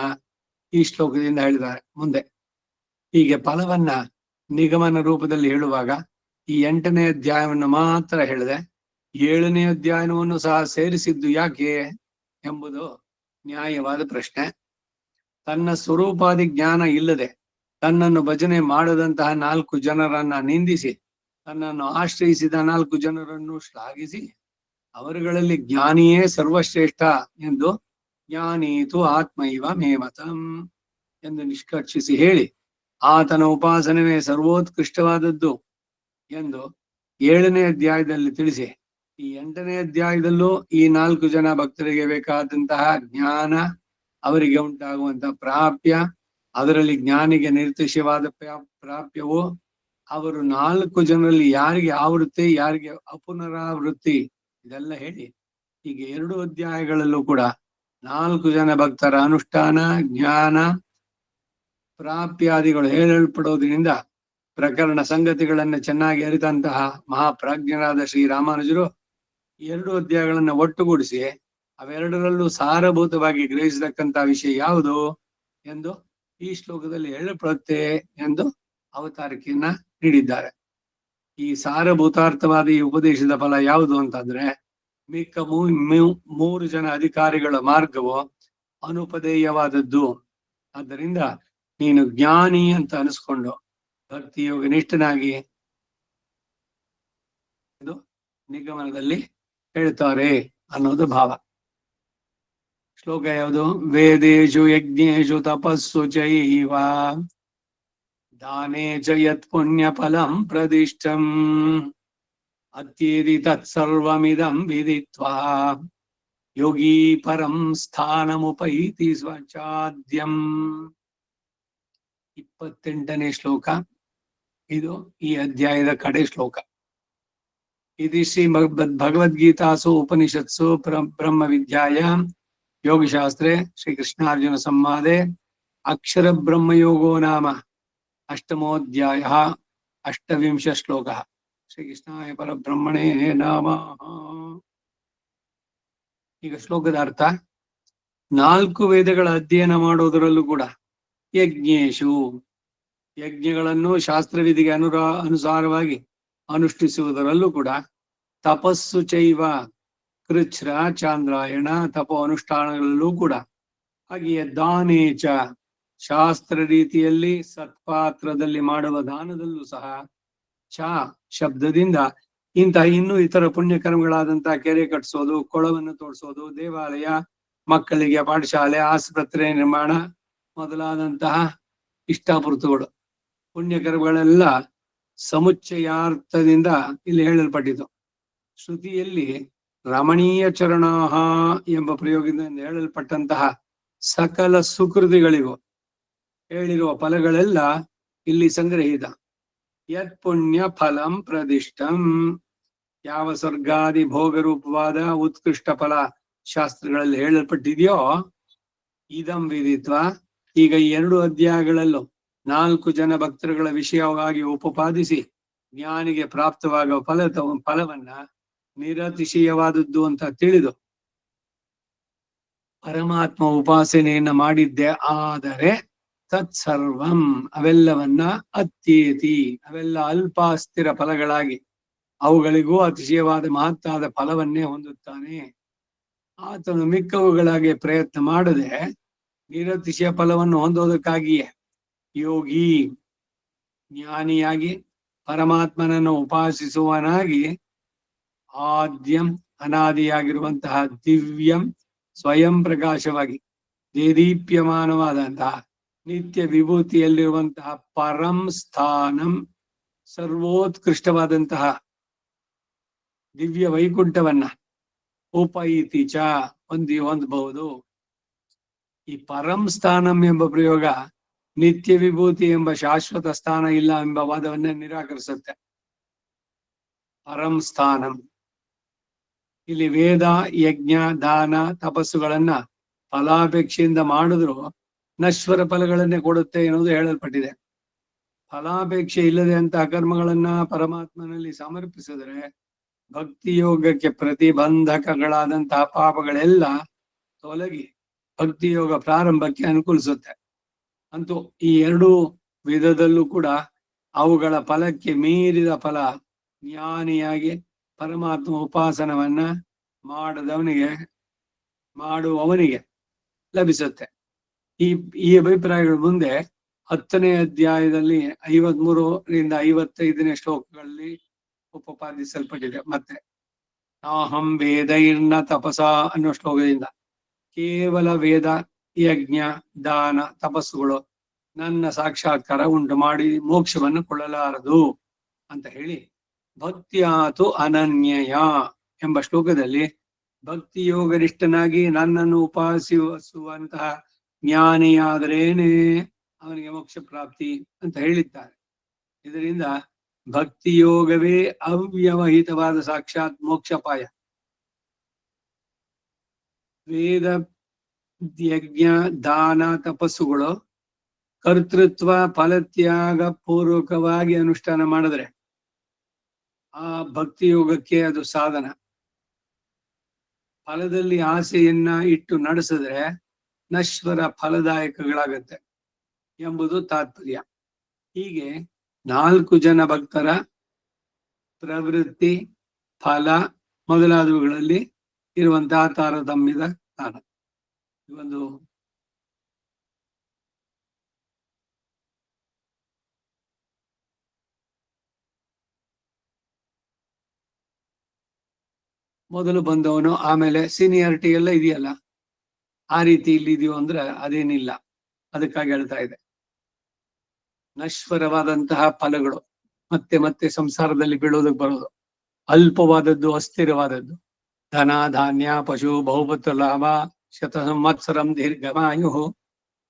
ಈ ಶ್ಲೋಕದಿಂದ ಹೇಳಿದ್ದಾರೆ. ಮುಂದೆ ಹೀಗೆ ಫಲವನ್ನ ನಿಗಮನ ರೂಪದಲ್ಲಿ ಹೇಳುವಾಗ ಈ 8ನೇ ಅಧ್ಯಾಯವನ್ನು ಮಾತ್ರ ಹೇಳಿದೆ. 7ನೇ ಅಧ್ಯಾಯವನ್ನು ಸಹ ಸೇರಿಸಿದ್ದು ಯಾಕೆ ಎಂಬುದು ನ್ಯಾಯವಾದ ಪ್ರಶ್ನೆ. ತನ್ನ ಸ್ವರೂಪಾದಿ ಜ್ಞಾನ ಇಲ್ಲದೆ ತನ್ನನ್ನು ಭಜನೆ ಮಾಡದಂತಹ 4 ಜನರನ್ನ ನಿಂದಿಸಿ ತನ್ನನ್ನು ಆಶ್ರಯಿಸಿದ 4 ಜನರನ್ನು ಶ್ಲಾಘಿಸಿ ಅವರುಗಳಲ್ಲಿ ಜ್ಞಾನಿಯೇ ಸರ್ವಶ್ರೇಷ್ಠ ಎಂದು ಜ್ಞಾನೀತು ಆತ್ಮೈವ ಮೇಮತಂ ಎಂದು ನಿಷ್ಕರ್ಷಿಸಿ ಹೇಳಿ ಆತನ ಉಪಾಸನವೇ ಸರ್ವೋತ್ಕೃಷ್ಟವಾದದ್ದು ಎಂದು 7ನೇ ಅಧ್ಯಾಯದಲ್ಲಿ ತಿಳಿಸಿ ಈ 8ನೇ ಅಧ್ಯಾಯದಲ್ಲೂ ಈ 4 ಜನ ಭಕ್ತರಿಗೆ ಬೇಕಾದಂತಹ ಜ್ಞಾನ, ಅವರಿಗೆ ಉಂಟಾಗುವಂತಹ ಪ್ರಾಪ್ಯ, ಅದರಲ್ಲಿ ಜ್ಞಾನಿಗೆ ನಿರ್ದಿಷ್ಟವಾದ ಪ್ರಾಪ್ಯವು, ಅವರು 4 ಜನರಲ್ಲಿ ಯಾರಿಗೆ ಆವೃತ್ತಿ, ಯಾರಿಗೆ ಅಪುನರಾವೃತ್ತಿ, ಇದೆಲ್ಲ ಹೇಳಿ ಈಗ 2 ಅಧ್ಯಾಯಗಳಲ್ಲೂ ಕೂಡ 4 ಜನ ಭಕ್ತರ ಅನುಷ್ಠಾನ, ಜ್ಞಾನ, ಪ್ರಾಪ್ಯಾದಿಗಳು ಹೇಳಲ್ಪಡೋದ್ರಿಂದ ಪ್ರಕರಣ ಸಂಗತಿಗಳನ್ನ ಚೆನ್ನಾಗಿ ಅರಿತಂತಹ ಮಹಾಪ್ರಾಜ್ಞರಾದ ಶ್ರೀರಾಮಾನುಜರು 2 ಅಧ್ಯಾಯಗಳನ್ನ ಒಟ್ಟುಗೂಡಿಸಿ ಅವೆರಡರಲ್ಲೂ ಸಾರಭೂತವಾಗಿ ಗ್ರಹಿಸತಕ್ಕಂತ ವಿಷಯ ಯಾವುದು ಎಂದು ಈ ಶ್ಲೋಕದಲ್ಲಿ ಹೇಳಲ್ಪಡುತ್ತೆ ಎಂದು ಅವತಾರಿಕೆಯನ್ನ ನೀಡಿದ್ದಾರೆ. ಈ ಸಾರಭೂತಾರ್ಥವಾದ ಈ ಉಪದೇಶದ ಫಲ ಯಾವುದು ಅಂತಂದ್ರೆ, ಮಿಕ್ಕ 3 ಜನ ಅಧಿಕಾರಿಗಳ ಮಾರ್ಗವು ಅನುಪದೇಯವಾದದ್ದು. ಆದ್ದರಿಂದ ನೀನು ಜ್ಞಾನಿ ಅಂತ ಅನಿಸ್ಕೊಂಡು ಭಕ್ತಿಯೋಗ ನಿಷ್ಠನಾಗಿ ನಿಗಮನದಲ್ಲಿ ಹೇಳ್ತಾರೆ ಅನ್ನೋದು ಭಾವ. ಶ್ಲೋಕ ಯಾವುದು? ವೇದೇಶು ಯಜ್ಞೇಶು ತಪಸ್ಸು ಚೈವ ದಾನೇ ಚ ಯತ್ ಪುಣ್ಯ ಫಲಂ ಪ್ರದಿಷ್ಟಂ ಅತ್ಯೇದಿ ತತ್ಸರ್ವಮಿದಂ ವಿದಿತ್ವಾ ಯೋಗಿ ಪರಂ ಸ್ಥಾನಮುಪೈತಿ ಸ್ವಚಾದ್ಯಂ. 28ನೇ ಶ್ಲೋಕ. ಇದು ಈ ಅಧ್ಯಾಯದ ಕಡೆ ಶ್ಲೋಕ. ಇದು ಶ್ರೀ ಭಗವದ್ಗೀತಾಸು ಉಪನಿಷತ್ಸು ಬ್ರಹ್ಮ ವಿದ್ಯಾಯಾಂ ಯೋಗಶಾಸ್ತ್ರೆ ಶ್ರೀ ಕೃಷ್ಣಾರ್ಜುನ ಸಂವಾದೆ ಅಕ್ಷರ ಬ್ರಹ್ಮಯೋಗೋ ನಾಮ ಅಷ್ಟಮೋಧ್ಯಾಯ 28 ಶ್ಲೋಕ. ಶ್ರೀ ಕೃಷ್ಣಾಯ ಪರಬ್ರಹ್ಮಣೇ ನಮಃ. ಈಗ ಶ್ಲೋಕದ ಅರ್ಥ, 4 ವೇದಗಳ ಅಧ್ಯಯನ ಮಾಡೋದರಲ್ಲೂ ಕೂಡ ಯಜ್ಞೇಶು, ಯಜ್ಞಗಳನ್ನು ಶಾಸ್ತ್ರವಿಧಿಗೆ ಅನುಸಾರವಾಗಿ ಅನುಷ್ಠಿಸುವುದರಲ್ಲೂ ಕೂಡ, ತಪಸ್ಸು ಚೈವ, ಕೃಚ್ಛ್ರ ಚಾಂದ್ರಾಯಣ ತಪೋ ಅನುಷ್ಠಾನಗಳಲ್ಲೂ ಕೂಡ, ಹಾಗೆಯೇ ದಾನೇಚ, ಶಾಸ್ತ್ರ ರೀತಿಯಲ್ಲಿ ಸತ್ಪಾತ್ರದಲ್ಲಿ ಮಾಡುವ ದಾನದಲ್ಲೂ ಸಹ, ಚ ಶಬ್ದದಿಂದ ಇಂತಹ ಇನ್ನೂ ಇತರ ಪುಣ್ಯಕರ್ಮಗಳಾದಂತಹ ಕೆರೆ ಕಟ್ಟಿಸೋದು, ಕೊಳವನ್ನು ತೋಡಿಸೋದು, ದೇವಾಲಯ, ಮಕ್ಕಳಿಗೆ ಪಾಠಶಾಲೆ, ಆಸ್ಪತ್ರೆ ನಿರ್ಮಾಣ ಮೊದಲಾದಂತಹ ಇಷ್ಟಾಪೂರ್ತಗಳು ಪುಣ್ಯಕರ್ಮಗಳೆಲ್ಲ ಸಮುಚ್ಚಯಾರ್ಥದಿಂದ ಇಲ್ಲಿ ಹೇಳಲ್ಪಟ್ಟಿತು. ಶ್ರುತಿಯಲ್ಲಿ ರಮಣೀಯ ಚರಣಾಹ ಎಂಬ ಪ್ರಯೋಗದಿಂದ ಹೇಳಲ್ಪಟ್ಟಂತಹ ಸಕಲ ಸುಕೃತಿಗಳಿಗೂ ಹೇಳಿರುವ ಫಲಗಳೆಲ್ಲ ಇಲ್ಲಿ ಸಂಗ್ರಹಿತ. ಯತ್ ಪುಣ್ಯ ಫಲಂ ಪ್ರದಿಷ್ಟಂ, ಯಾವ ಸ್ವರ್ಗಾದಿ ಭೋಗರೂಪವಾದ ಉತ್ಕೃಷ್ಟ ಫಲ ಶಾಸ್ತ್ರಗಳಲ್ಲಿ ಹೇಳಲ್ಪಟ್ಟಿದೆಯೋ, ಇದಂ ವಿದಿತ್ವ, ಈಗ 2 ಅಧ್ಯಾಯಗಳಲ್ಲೂ 4 ಜನ ಭಕ್ತರುಗಳ ವಿಷಯವಾಗಿ ಉಪಪಾದಿಸಿ ಜ್ಞಾನಿಗೆ ಪ್ರಾಪ್ತವಾಗುವ ಫಲವನ್ನ ನಿರತಿಶಯವಾದದ್ದು ಅಂತ ತಿಳಿದು ಪರಮಾತ್ಮ ಉಪಾಸನೆಯನ್ನ ಮಾಡಿದ್ದೆ ಆದರೆ ತತ್ಸರ್ವಂ, ಅವೆಲ್ಲವನ್ನ ಅತ್ಯೇತಿ, ಅವೆಲ್ಲ ಅಲ್ಪ ಅಸ್ಥಿರ ಫಲಗಳಾಗಿ ಅವುಗಳಿಗೂ ಅತಿಶಯವಾದ ಮಹತ್ತಾದ ಫಲವನ್ನೇ ಹೊಂದುತ್ತಾನೆ. ಆತನು ಮಿಕ್ಕವುಗಳಾಗಿ ಪ್ರಯತ್ನ ಮಾಡದೆ ನಿರತಿಶಯ ಫಲವನ್ನು ಹೊಂದೋದಕ್ಕಾಗಿಯೇ ಯೋಗಿ, ಜ್ಞಾನಿಯಾಗಿ ಪರಮಾತ್ಮನನ್ನು ಉಪಾಸಿಸುವನಾಗಿ, ಆದ್ಯಂ ಅನಾದಿಯಾಗಿರುವಂತಹ ದಿವ್ಯಂ ಸ್ವಯಂ ಪ್ರಕಾಶವಾಗಿ ದೇದೀಪ್ಯಮಾನವಾದಂತಹ ನಿತ್ಯ ವಿಭೂತಿಯಲ್ಲಿರುವಂತಹ ಪರಂ ಸ್ಥಾನಂ, ಸರ್ವೋತ್ಕೃಷ್ಟವಾದಂತಹ ದಿವ್ಯ ವೈಕುಂಠವನ್ನ ಉಪೈತಿ ಚ ಹೊಂದಬಹುದು. ಈ ಪರಂ ಸ್ಥಾನಂ ಎಂಬ ಪ್ರಯೋಗ ನಿತ್ಯ ವಿಭೂತಿ ಎಂಬ ಶಾಶ್ವತ ಸ್ಥಾನ ಇಲ್ಲ ಎಂಬ ವಾದವನ್ನ ನಿರಾಕರಿಸುತ್ತೆ. ಪರಂ ಸ್ಥಾನಂ ಇಲ್ಲಿ ವೇದ, ಯಜ್ಞ, ದಾನ, ತಪಸ್ಸುಗಳನ್ನ ಫಲಾಪೇಕ್ಷೆಯಿಂದ ಮಾಡಿದ್ರು ನಶ್ವರ ಫಲಗಳನ್ನೇ ಕೊಡುತ್ತೆ ಎನ್ನುವುದು ಹೇಳಲ್ಪಟ್ಟಿದೆ. ಫಲಾಪೇಕ್ಷೆ ಇಲ್ಲದೆ ಅಂತಹ ಕರ್ಮಗಳನ್ನ ಪರಮಾತ್ಮನಲ್ಲಿ ಸಮರ್ಪಿಸಿದರೆ ಭಕ್ತಿಯೋಗಕ್ಕೆ ಪ್ರತಿಬಂಧಕಗಳಾದಂತಹ ಪಾಪಗಳೆಲ್ಲ ತೊಲಗಿ ಭಕ್ತಿಯೋಗ ಪ್ರಾರಂಭಕ್ಕೆ ಅನುಕೂಲಿಸುತ್ತೆ. ಅಂತೂ ಈ 2 ವಿಧದಲ್ಲೂ ಕೂಡ ಅವುಗಳ ಫಲಕ್ಕೆ ಮೀರಿದ ಫಲ ಜ್ಞಾನಿಯಾಗಿ ಪರಮಾತ್ಮ ಉಪಾಸನವನ್ನ ಮಾಡುವವನಿಗೆ ಲಭಿಸುತ್ತೆ. ಈ ಅಭಿಪ್ರಾಯಗಳು ಮುಂದೆ 10ನೇ ಅಧ್ಯಾಯದಲ್ಲಿ 53ರಿಂದ 55ನೇ ಶ್ಲೋಕಗಳಲ್ಲಿ ಉಪಪಾದಿಸಲ್ಪಟ್ಟಿದೆ. ಮತ್ತೆ ನಾಹಂ ವೇದೈರ್ನ ತಪಸ ಅನ್ನೋ ಶ್ಲೋಕದಿಂದ ಕೇವಲ ವೇದ, ಯಜ್ಞ, ದಾನ, ತಪಸ್ಸುಗಳು ನನ್ನ ಸಾಕ್ಷಾತ್ಕಾರ ಉಂಟು ಮಾಡಿ ಮೋಕ್ಷವನ್ನು ಕೊಳ್ಳಲಾರದು ಅಂತ ಹೇಳಿ, ಭಕ್ತಿಯಾತು ಅನನ್ಯಯ, ಎಂಬ ಶ್ಲೋಕದಲ್ಲಿ ಭಕ್ತಿ ಯೋಗನಿಷ್ಠನಾಗಿ ನನ್ನನ್ನು ಉಪಾಸಿಸುವಂತಹ ಜ್ಞಾನಿಯಾದರೇನೆ ಅವನಿಗೆ ಮೋಕ್ಷ ಪ್ರಾಪ್ತಿ ಅಂತ ಹೇಳಿದ್ದಾರೆ. ಇದರಿಂದ ಭಕ್ತಿ ಯೋಗವೇ ಅವ್ಯವಹಿತವಾದ ಸಾಕ್ಷಾತ್ ಮೋಕ್ಷಪಾಯ. ವೇದ, ಯಜ್ಞ, ದಾನ, ತಪಸ್ಸುಗಳು ಕರ್ತೃತ್ವ ಫಲತ್ಯಾಗ ಪೂರ್ವಕವಾಗಿ ಅನುಷ್ಠಾನ ಮಾಡಿದ್ರೆ ಆ ಭಕ್ತಿ ಯೋಗಕ್ಕೆ ಅದು ಸಾಧನ. ಫಲದಲ್ಲಿ ಆಸೆಯನ್ನ ಇಟ್ಟು ನಡೆಸಿದ್ರೆ ನಶ್ವರ ಫಲದಾಯಕಗಳಾಗತ್ತೆ ಎಂಬುದು ತಾತ್ಪರ್ಯ. ಹೀಗೆ 4 ಜನ ಭಕ್ತರ ಪ್ರವೃತ್ತಿ, ಫಲ ಮೊದಲಾದವುಗಳಲ್ಲಿ ಇರುವಂತಹ ತಾರತಮ್ಯದ ಕಾರಣ. ಒಂದು ಮೊದಲು ಬಂದವನು ಆಮೇಲೆ ಸೀನಿಯಾರಿಟಿ ಎಲ್ಲ ಇದೆಯಲ್ಲ, ಆ ರೀತಿ ಇಲ್ಲಿ ಇದೆಯೋ ಅಂದ್ರೆ ಅದೇನಿಲ್ಲ. ಅದಕ್ಕಾಗಿ ಹೇಳ್ತಾ ಇದೆ, ನಶ್ವರವಾದಂತಹ ಫಲಗಳು ಮತ್ತೆ ಮತ್ತೆ ಸಂಸಾರದಲ್ಲಿ ಬೀಳೋದಕ್ಕೆ ಬರೋದು, ಅಲ್ಪವಾದದ್ದು, ಅಸ್ಥಿರವಾದದ್ದು, ಧನ ಧಾನ್ಯ ಪಶು ಬಹುಪತ್ರ ಲಾಭ ಶತ ಸಂವತ್ಸರಂ ದೀರ್ಘಮಾಯು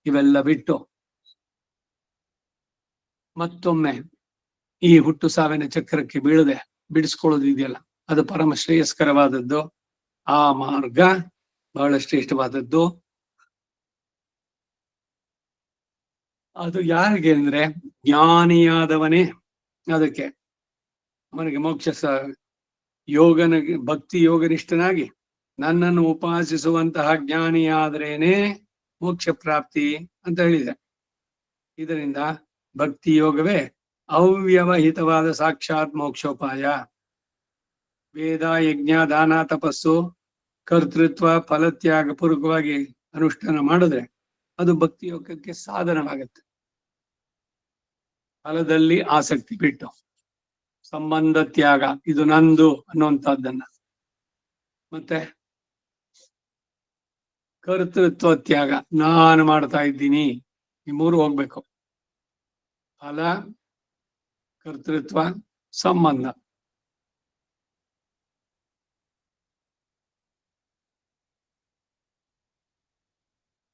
ಇವೆಲ್ಲ ಬಿಟ್ಟು ಮತ್ತೊಮ್ಮೆ ಈ ಹುಟ್ಟು ಸಾವಿನ ಚಕ್ರಕ್ಕೆ ಬೀಳದೆ ಬಿಡಿಸ್ಕೊಳ್ಳೋದು ಇದೆಯಲ್ಲ, ಅದು ಪರಮ ಶ್ರೇಯಸ್ಕರವಾದದ್ದು. ಆ ಮಾರ್ಗ ಬಹಳ ಶ್ರೇಷ್ಠವಾದದ್ದು. ಅದು ಯಾರಿಗೆ ಅಂದ್ರೆ ಜ್ಞಾನಿಯಾದವನೇ ಅದಕ್ಕೆ ಅವನಿಗೆ ಮೋಕ್ಷ ಯೋಗನ ಭಕ್ತಿ ಯೋಗನಿಷ್ಠನಾಗಿ ನನ್ನನ್ನು ಉಪಾಸಿಸುವಂತಹ ಜ್ಞಾನಿಯಾದ್ರೇನೆ ಮೋಕ್ಷ ಪ್ರಾಪ್ತಿ ಅಂತ ಹೇಳಿದೆ. ಇದರಿಂದ ಭಕ್ತಿ ಯೋಗವೇ ಅವ್ಯವಹಿತವಾದ ಸಾಕ್ಷಾತ್ ಮೋಕ್ಷೋಪಾಯ. ವೇದ, ಯಜ್ಞ, ದಾನ, ತಪಸ್ಸು ಕರ್ತೃತ್ವ ಫಲತ್ಯಾಗ ಪೂರ್ವಕವಾಗಿ ಅನುಷ್ಠಾನ ಮಾಡಿದ್ರೆ ಅದು ಭಕ್ತಿ ಯೋಗಕ್ಕೆ ಸಾಧನವಾಗತ್ತೆ. ಫಲದಲ್ಲಿ ಆಸಕ್ತಿ ಬಿಟ್ಟು ಸಂಬಂಧ ತ್ಯಾಗ, ಇದು ನಂದು ಅನ್ನುವಂಥದ್ದನ್ನ, ಮತ್ತೆ ಕರ್ತೃತ್ವ ತ್ಯಾಗ, ನಾನು ಮಾಡ್ತಾ ಇದ್ದೀನಿ, ಈ 3 ಹೋಗ್ಬೇಕು. ಫಲ, ಕರ್ತೃತ್ವ, ಸಂಬಂಧ.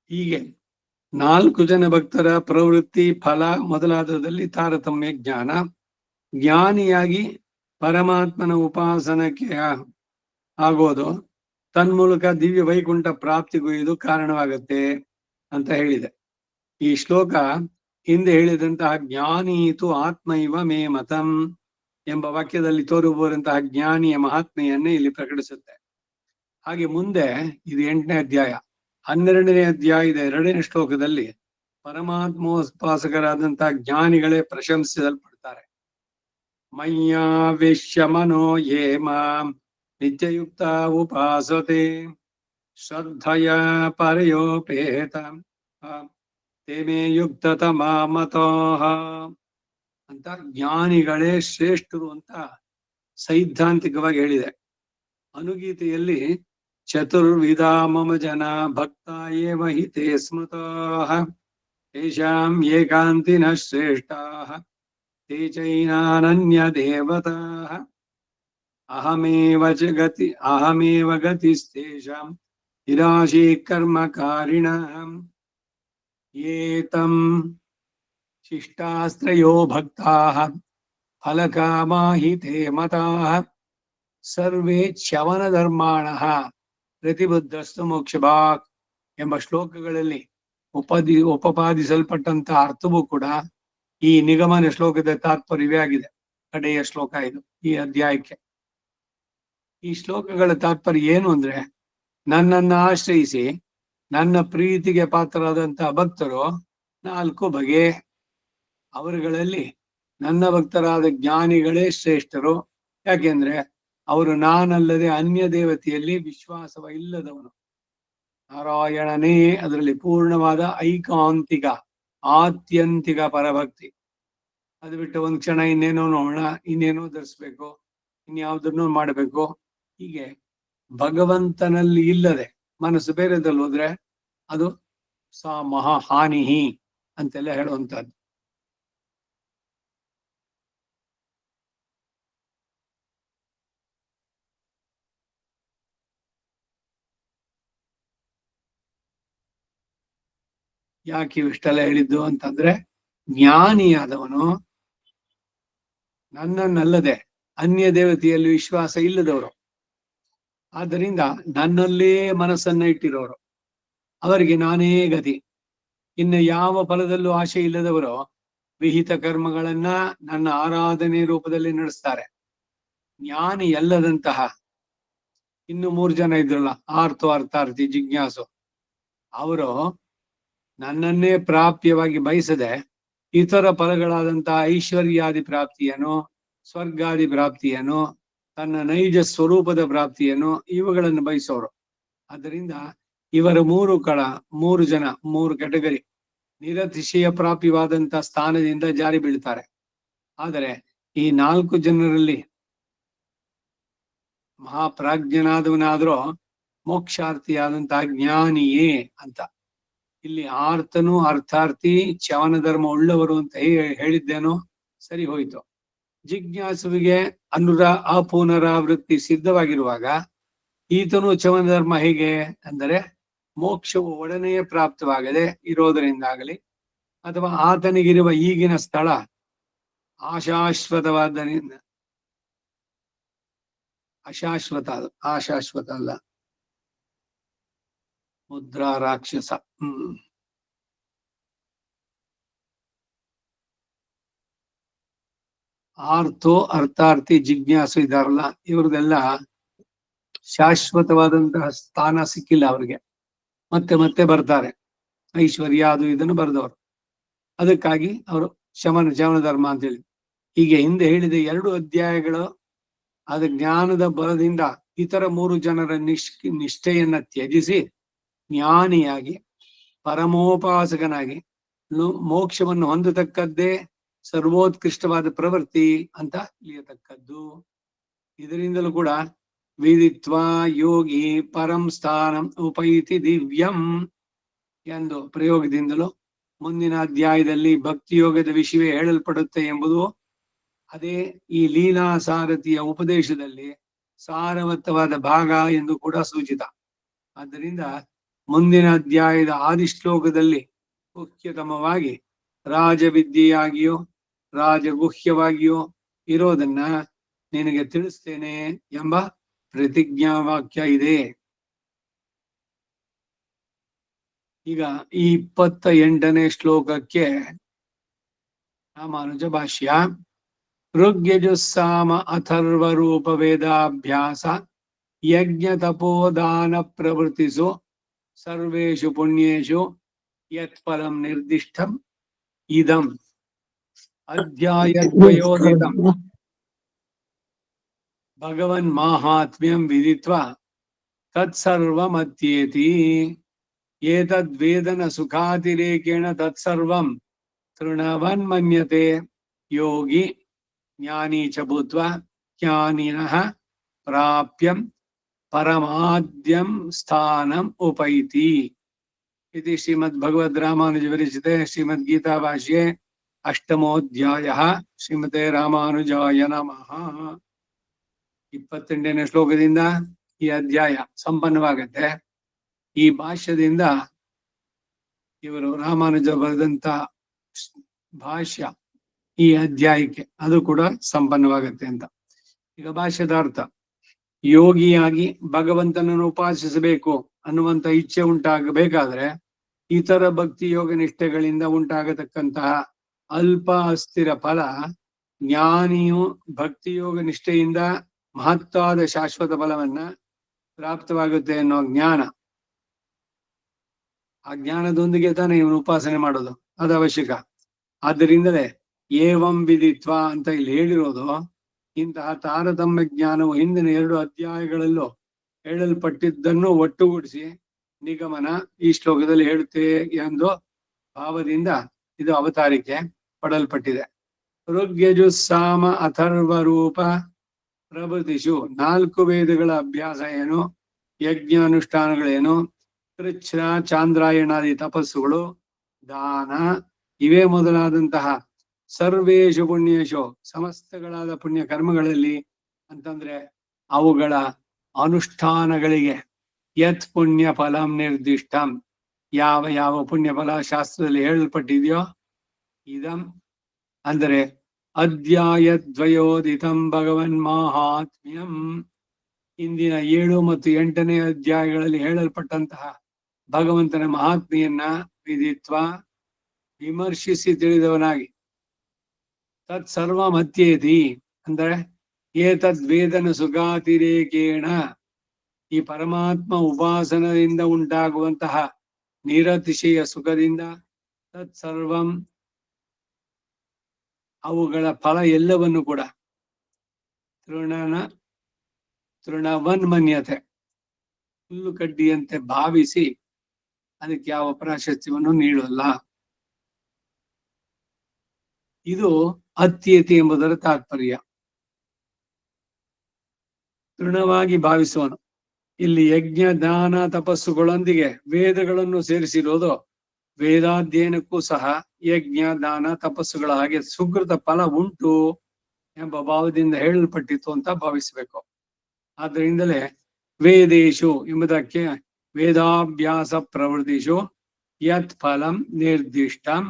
ಹೀಗೆ 4 ಜನ ಭಕ್ತರ ಪ್ರವೃತ್ತಿ, ಫಲ ಮೊದಲಾದದಲ್ಲಿ ತಾರತಮ್ಯ ಜ್ಞಾನ. ಜ್ಞಾನಿಯಾಗಿ ಪರಮಾತ್ಮನ ಉಪಾಸನಕ್ಕೆ ಆಗೋದು ತನ್ಮೂಲಕ ದಿವ್ಯ ವೈಕುಂಠ ಪ್ರಾಪ್ತಿಗೂ ಇದು ಕಾರಣವಾಗತ್ತೆ ಅಂತ ಹೇಳಿದೆ. ಈ ಶ್ಲೋಕ ಹಿಂದೆ ಹೇಳಿದಂತಹ ಜ್ಞಾನೀತು ಆತ್ಮ ಇವ ಮೇ ಮತಂ ಎಂಬ ವಾಕ್ಯದಲ್ಲಿ ತೋರುವಂತಹ ಜ್ಞಾನಿಯ ಮಹಾತ್ಮೆಯನ್ನೇ ಇಲ್ಲಿ ಪ್ರಕಟಿಸುತ್ತೆ. ಹಾಗೆ ಮುಂದೆ ಇದು 8ನೇ ಅಧ್ಯಾಯ, 12ನೇ ಅಧ್ಯಾಯದ 2ನೇ ಶ್ಲೋಕದಲ್ಲಿ ಪರಮಾತ್ಮೋಪಾಸಕರಾದಂತಹ ಜ್ಞಾನಿಗಳೇ ಪ್ರಶಂಸಿಸಲ್ಪಡ್ತಾರೆ. ಮಯ್ಯಾವೇಶ್ಯ ಮನೋ ಯೇ ಮಾಂ ನಿತ್ಯಯುಕ್ತ ಉಪಾಸತೆ ಶ್ರದ್ಧಯ ಪರಯೋಪೇತ ತೇ ಮೇ ಯುಕ್ತತಮಾ ಮತಃ ಅಂತ ಜ್ಞಾನಿಗಳೇ ಶ್ರೇಷ್ಠರು ಅಂತ ಸೈದ್ಧಾಂತಿಕವಾಗಿ ಹೇಳಿದೆ. ಅನುಗೀತೆಯಲ್ಲಿ ಚತುರ್ವಿಧ ಮಮ ಜನ ಭಕ್ತ ಏವ ಹಿ ತೇ ಸ್ಮೃತಃ ತೇಷಾಂ ಏಕಾಂತಿನ ಶ್ರೇಷ್ಠಾಃ ತೇ ಚೈನಾನನ್ಯ ದೇವತಾಃ ಅಹಮೇವ ಗತಿಸ್ತೇಷಾಂ ನಿರಾಶೀ ಕರ್ಮಕಾರಿಣಾಂ ಏತಂ ಶಿಷ್ಟಾಸ್ತ್ರಯೋ ಭಕ್ತಾಃ ಫಲಕಾಮಾ ಹಿ ತೇ ಮತಾಃ ಸರ್ವೇ ಚ್ಯವನ ಧರ್ಮಾಣಃ ಪ್ರತಿಬುದ್ಧಸ್ತು ಮೋಕ್ಷಭಾಕ್ ಎಂಬ ಶ್ಲೋಕಗಳಲ್ಲಿ ಉಪಪಾದಿಸಲ್ಪಟ್ಟಂತಹ ಅರ್ಥವೂ ಕೂಡ ಈ ನಿಗಮನ ಶ್ಲೋಕದ ತಾತ್ಪರ್ಯವೇ ಆಗಿದೆ. ಕಡೆಯ ಶ್ಲೋಕ ಇದು ಈ ಅಧ್ಯಾಯಕ್ಕೆ. ಈ ಶ್ಲೋಕಗಳ ತಾತ್ಪರ್ಯ ಏನು ಅಂದ್ರೆ, ನನ್ನನ್ನು ಆಶ್ರಯಿಸಿ ನನ್ನ ಪ್ರೀತಿಗೆ ಪಾತ್ರರಾದಂತಹ ಭಕ್ತರು 4 ಬಗೆ. ಅವರುಗಳಲ್ಲಿ ನನ್ನ ಭಕ್ತರಾದ ಜ್ಞಾನಿಗಳೇ ಶ್ರೇಷ್ಠರು. ಯಾಕೆಂದ್ರೆ ಅವರು ನಾನಲ್ಲದೆ ಅನ್ಯ ದೇವತೆಯಲ್ಲಿ ವಿಶ್ವಾಸವ ಇಲ್ಲದವನು. ನಾರಾಯಣನೇ ಅದರಲ್ಲಿ ಪೂರ್ಣವಾದ ಐಕಾಂತಿಕ ಆತ್ಯಂತಿಕ ಪರಭಕ್ತಿ. ಅದು ಬಿಟ್ಟು ಒಂದ್ ಕ್ಷಣ ಇನ್ನೇನೋ ನೋಡೋಣ, ಇನ್ನೇನೋ ಧರಿಸ್ಬೇಕು, ಇನ್ಯಾವುದನ್ನೋ ಮಾಡಬೇಕು, ಹೀಗೆ ಭಗವಂತನಲ್ಲಿ ಇಲ್ಲದೆ ಮನಸ್ಸು ಬೇರೆದಲ್ಲಿ ಹೋದ್ರೆ ಅದು ಮಹಾ ಹಾನಿಹಿ ಅಂತೆಲ್ಲ ಹೇಳುವಂತದ್ದು. ಯಾಕೆ ಇಷ್ಟೆಲ್ಲ ಹೇಳಿದ್ದು ಅಂತಂದ್ರೆ, ಜ್ಞಾನಿಯಾದವನು ನನ್ನನ್ನಲ್ಲದೆ ಅನ್ಯ ದೇವತೆಯಲ್ಲಿ ವಿಶ್ವಾಸ ಇಲ್ಲದವರು, ಆದ್ದರಿಂದ ನನ್ನಲ್ಲೇ ಮನಸ್ಸನ್ನ ಇಟ್ಟಿರೋರು, ಅವರಿಗೆ ನಾನೇ ಗತಿ. ಇನ್ನು ಯಾವ ಫಲದಲ್ಲೂ ಆಶೆ ಇಲ್ಲದವರು ವಿಹಿತ ಕರ್ಮಗಳನ್ನ ನನ್ನ ಆರಾಧನೆ ರೂಪದಲ್ಲಿ ನಡೆಸ್ತಾರೆ. ಜ್ಞಾನಿ ಅಲ್ಲದಂತಹ ಇನ್ನು 3 ಜನ ಇದ್ರಲ್ಲ, ಆರ್ತೋ ಅರ್ಥಾರ್ಥಿ ಜಿಜ್ಞಾಸು, ಅವರು ನನ್ನನ್ನೇ ಪ್ರಾಪ್ಯವಾಗಿ ಬಯಸದೆ ಇತರ ಫಲಗಳಾದಂತಹ ಐಶ್ವರ್ಯಾದಿ ಪ್ರಾಪ್ತಿಯನ್ನು, ಸ್ವರ್ಗಾದಿ ಪ್ರಾಪ್ತಿಯನ್ನು, ತನ್ನ ನೈಜ ಸ್ವರೂಪದ ಪ್ರಾಪ್ತಿಯನ್ನು ಇವುಗಳನ್ನು ಬಯಸೋರು. ಅದರಿಂದ ಇವರ 3 ಜನ 3 ಕೆಟಗರಿ ನಿರತಿಶಯ ಪ್ರಾಪ್ಯವಾದಂತಹ ಸ್ಥಾನದಿಂದ ಜಾರಿ ಬೀಳ್ತಾರೆ. ಆದರೆ ಈ 4 ಜನರಲ್ಲಿ ಮಹಾಪ್ರಾಜ್ಞನಾದವನಾದ್ರೂ ಮೋಕ್ಷಾರ್ಥಿಯಾದಂತಹ ಜ್ಞಾನಿಯೇ ಅಂತ. ಇಲ್ಲಿ ಆರ್ತನು ಅರ್ಥಾರ್ಥಿ ಚವನ ಧರ್ಮ ಉಳ್ಳವರು ಅಂತ ಹೇಳಿದ್ದೇನೋ ಸರಿ ಹೋಯ್ತು. ಜಿಜ್ಞಾಸುವಿಗೆ ಅಪುನರಾವೃತ್ತಿ ಸಿದ್ಧವಾಗಿರುವಾಗ ಈತನು ಚವನ ಧರ್ಮ ಹೇಗೆ ಅಂದರೆ, ಮೋಕ್ಷವು ಒಡನೆಯೇ ಪ್ರಾಪ್ತವಾಗದೆ ಇರೋದರಿಂದಾಗಲಿ ಅಥವಾ ಆತನಿಗಿರುವ ಈಗಿನ ಸ್ಥಳ ಆಶಾಶ್ವತವಾದ್ದರಿಂದ, ಆಶಾಶ್ವತ ಅಲ್ಲ, ಮುದ್ರಾ ರಾಕ್ಷಸ. ಆರ್ಥೋ ಅರ್ಥಾರ್ಥಿ ಜಿಜ್ಞಾಸು ಇದಾರಲ್ಲ, ಇವ್ರದೆಲ್ಲ ಶಾಶ್ವತವಾದಂತಹ ಸ್ಥಾನ ಸಿಕ್ಕಿಲ್ಲ ಅವ್ರಿಗೆ, ಮತ್ತೆ ಮತ್ತೆ ಬರ್ತಾರೆ. ಐಶ್ವರ್ಯ ಅದು ಇದನ್ನು ಬರೆದವರು. ಅದಕ್ಕಾಗಿ ಅವರು ಚವನ ಧರ್ಮ ಅಂತ ಹೇಳಿ. ಹೀಗೆ ಹಿಂದೆ ಹೇಳಿದ 2 ಅಧ್ಯಾಯಗಳು ಅದು ಜ್ಞಾನದ ಬಲದಿಂದ ಇತರ 3 ಜನರ ನಿಷ್ಠೆಯನ್ನ ತ್ಯಜಿಸಿ ಜ್ಞಾನಿಯಾಗಿ ಪರಮೋಪಾಸಕನಾಗಿ ಮೋಕ್ಷವನ್ನು ಹೊಂದತಕ್ಕದ್ದೇ ಸರ್ವೋತ್ಕೃಷ್ಟವಾದ ಪ್ರವೃತ್ತಿ ಅಂತ ತಿಳಿಯತಕ್ಕದ್ದು. ಇದರಿಂದಲೂ ಕೂಡ ವಿದಿತ್ವ ಯೋಗಿ ಪರಂ ಸ್ಥಾನಂ ಉಪೈತಿ ದಿವ್ಯಂ ಎಂದು ಪ್ರಯೋಗದಿಂದಲೂ ಮುಂದಿನ ಅಧ್ಯಾಯದಲ್ಲಿ ಭಕ್ತಿಯೋಗದ ವಿಷಯವೇ ಹೇಳಲ್ಪಡುತ್ತೆ ಎಂಬುದು ಅದೇ ಈ ಲೀಲಾ ಸಾರಥಿಯ ಉಪದೇಶದಲ್ಲಿ ಸಾರವತ್ತವಾದ ಭಾಗ ಎಂದು ಕೂಡ ಸೂಚಿತ. ಆದ್ದರಿಂದ ಮುಂದಿನ ಅಧ್ಯಾಯದ ಆದಿಶ್ಲೋಕದಲ್ಲಿ ಮುಖ್ಯತಮವಾಗಿ ರಾಜವಿದ್ಯೆಯಾಗಿಯೋ ರಾಜಗುಹ್ಯವಾಗಿಯೋ ಇರೋದನ್ನ ನಿನಗೆ ತಿಳಿಸ್ತೇನೆ ಎಂಬ ಪ್ರತಿಜ್ಞಾ ವಾಕ್ಯ ಇದೆ. ಈಗ ಈ 28ನೇ ಶ್ಲೋಕಕ್ಕೆ ರಾಮಾನುಜ ಭಾಷ್ಯ. ಋಗ್ಯಜುಸ್ಸಾಮ ಅಥರ್ವ ರೂಪ ವೇದಾಭ್ಯಾಸ ಯಜ್ಞ ತಪೋದಾನ ಪ್ರವೃತ್ತಿಸು ಸರ್ವೇಷು ಪುಣ್ಯೇಷು ಯತ್ಫಲಂ ನಿರ್ದಿಷ್ಟಂ ಇದಂ ಅಧ್ಯಾಯದ್ವಯೋದಿತಂ ಭಗವನ್ ಮಾಹಾತ್ಮ್ಯಂ ವಿದಿತ್ವಾ ತತ್ಸರ್ವಮತ್ಯೇತಿ ಏತದ್ವೇದನ ಸುಖಾತಿರೇಕೇಣ ತತ್ಸರ್ವಂ ತೃಣವನ್ಮನ್ಯತೆ ಯೋಗಿ ಜ್ಞಾನಿ ಚ ಭೂತ್ವಾ ಜ್ಞಾನಿನಃ ಪ್ರಾಪ್ಯಂ ಪರಮಾದ್ಯಂ ಸ್ಥಾನಂ ಉಪೈತಿ. इति श्रीमद्भगवद् रामानुज विरचिते श्रीमद्गीता भाष्ये 8ಮೋಧ್ಯಾಯಃ. ಶ್ರೀಮತೆ ರಾಮಾನುಜಾಯ ನಮಃ. 28ನೇ ಶ್ಲೋಕದಿಂದ ಈ ಅಧ್ಯಾಯ ಸಂಪನ್ನವಾಗತ್ತೆ. ಈ ಭಾಷ್ಯದಿಂದ ಇವರು ರಾಮಾನುಜ ಬರೆದಂತ ಭಾಷ್ಯ ಈ ಅಧ್ಯಾಯಕ್ಕೆ ಅದು ಕೂಡ ಸಂಪನ್ನವಾಗತ್ತೆ ಅಂತ. ಈಗ ಭಾಷ್ಯದ ಅರ್ಥ: ಯೋಗಿಯಾಗಿ ಭಗವಂತನನ್ನು ಉಪಾಸಿಸಬೇಕು ಅನ್ನುವಂತ ಇಚ್ಛೆ ಉಂಟಾಗಬೇಕಾದ್ರೆ ಇತರ ಭಕ್ತಿ ಯೋಗ ನಿಷ್ಠೆಗಳಿಂದ ಉಂಟಾಗತಕ್ಕಂತಹ ಅಲ್ಪ ಅಸ್ಥಿರ ಫಲ ಜ್ಞಾನಿಯು ಭಕ್ತಿಯೋಗ ನಿಷ್ಠೆಯಿಂದ ಮಹತ್ತಾದ ಶಾಶ್ವತ ಫಲವನ್ನ ಪ್ರಾಪ್ತವಾಗುತ್ತೆ ಅನ್ನೋ ಜ್ಞಾನ, ಆ ಜ್ಞಾನದೊಂದಿಗೆ ತಾನೇ ಇವನು ಉಪಾಸನೆ ಮಾಡೋದು, ಅದು ಅವಶ್ಯಕ. ಆದ್ದರಿಂದಲೇ ಏವಂ ವಿದಿತ್ವ ಅಂತ ಇಲ್ಲಿ ಹೇಳಿರೋದು. ಇಂತಹ ತಾರತಮ್ಯ ಜ್ಞಾನವು ಹಿಂದಿನ 2 ಅಧ್ಯಾಯಗಳಲ್ಲೂ ಹೇಳಲ್ಪಟ್ಟಿದ್ದನ್ನು ಒಟ್ಟುಗೂಡಿಸಿ ನಿಗಮನ ಈ ಶ್ಲೋಕದಲ್ಲಿ ಹೇಳುತ್ತೆ ಎಂದು ಭಾವದಿಂದ ಇದು ಅವತಾರಿಕೆ ಪಡಲ್ಪಟ್ಟಿದೆ. ಋಗ್ಯಜುಸ್ಸಾಮ ಅಥರ್ವ ರೂಪ ಪ್ರಭೃತಿಷು 4 ವೇದಗಳ ಅಭ್ಯಾಸ ಏನು, ಯಜ್ಞ ಅನುಷ್ಠಾನಗಳೇನು, ಕೃಚ್ಛ್ರ ಚಾಂದ್ರಾಯಣಾದಿ ತಪಸ್ಸುಗಳು, ದಾನ ಇವೇ ಮೊದಲಾದಂತಹ ಸರ್ವೇಶು ಪುಣ್ಯೇಶು ಸಮಸ್ತಗಳಾದ ಪುಣ್ಯ ಕರ್ಮಗಳಲ್ಲಿ ಅಂತಂದ್ರೆ ಅವುಗಳ ಅನುಷ್ಠಾನಗಳಿಗೆ ಯತ್ ಪುಣ್ಯ ಫಲಂ ನಿರ್ದಿಷ್ಟಂ ಯಾವ ಯಾವ ಪುಣ್ಯಫಲ ಶಾಸ್ತ್ರದಲ್ಲಿ ಹೇಳಲ್ಪಟ್ಟಿದೆಯೋ ಇದಂ ಅಂದರೆ ಅಧ್ಯಾಯದ್ವಯೋದಿತಂ ಭಗವನ್ ಮಾಹಾತ್ಮ್ಯಂ, ಇಂದಿನ 7 ಮತ್ತು 8ನೇ ಅಧ್ಯಾಯಗಳಲ್ಲಿ ಹೇಳಲ್ಪಟ್ಟಂತಹ ಭಗವಂತನ ಮಹಾತ್ಮೆಯನ್ನ ವಿದಿತ್ವ ವಿಮರ್ಶಿಸಿ ತಿಳಿದವನಾಗಿ, ತತ್ ಸರ್ವಮತ್ಯೇತಿ ಅಂದರೆ ಏತದ್ ವೇದನ ಸುಖಾತಿರೇಕೇಣ, ಈ ಪರಮಾತ್ಮ ಉಪಾಸನದಿಂದ ಉಂಟಾಗುವಂತಹ ನಿರತಿಶಯ ಸುಖದಿಂದ, ತತ್ ಸರ್ವಂ ಅವುಗಳ ಫಲ ಎಲ್ಲವನ್ನು ಕೂಡ ತೃಣವನ್ಮನ್ಯತೆ ಹುಲ್ಲು ಕಡ್ಡಿಯಂತೆ ಭಾವಿಸಿ ಅದಕ್ಕೆ ಯಾವ ಪ್ರಾಶಸ್ತ್ಯವನ್ನು ನೀಡಲ್ಲ. ಇದು ಅತ್ಯೇತಿ ಎಂಬುದರ ತಾತ್ಪರ್ಯ. ತೃಣವಾಗಿ ಭಾವಿಸುವನು. ಇಲ್ಲಿ ಯಜ್ಞ ದಾನ ತಪಸ್ಸುಗಳೊಂದಿಗೆ ವೇದಗಳನ್ನು ಸೇರಿಸಿರೋದು ವೇದಾಧ್ಯಯನಕ್ಕೂ ಸಹ ಯಜ್ಞ ದಾನ ತಪಸ್ಸುಗಳ ಹಾಗೆ ಸುಕೃತ ಫಲ ಉಂಟು ಎಂಬ ಭಾವದಿಂದ ಹೇಳಲ್ಪಟ್ಟಿತ್ತು ಅಂತ ಭಾವಿಸಬೇಕು. ಆದ್ದರಿಂದಲೇ ವೇದೇಶು ಎಂಬುದಕ್ಕೆ ವೇದಾಭ್ಯಾಸ ಪ್ರವೃತ್ತಿಷು ಯತ್ ಫಲಂ ನಿರ್ದಿಷ್ಟಂ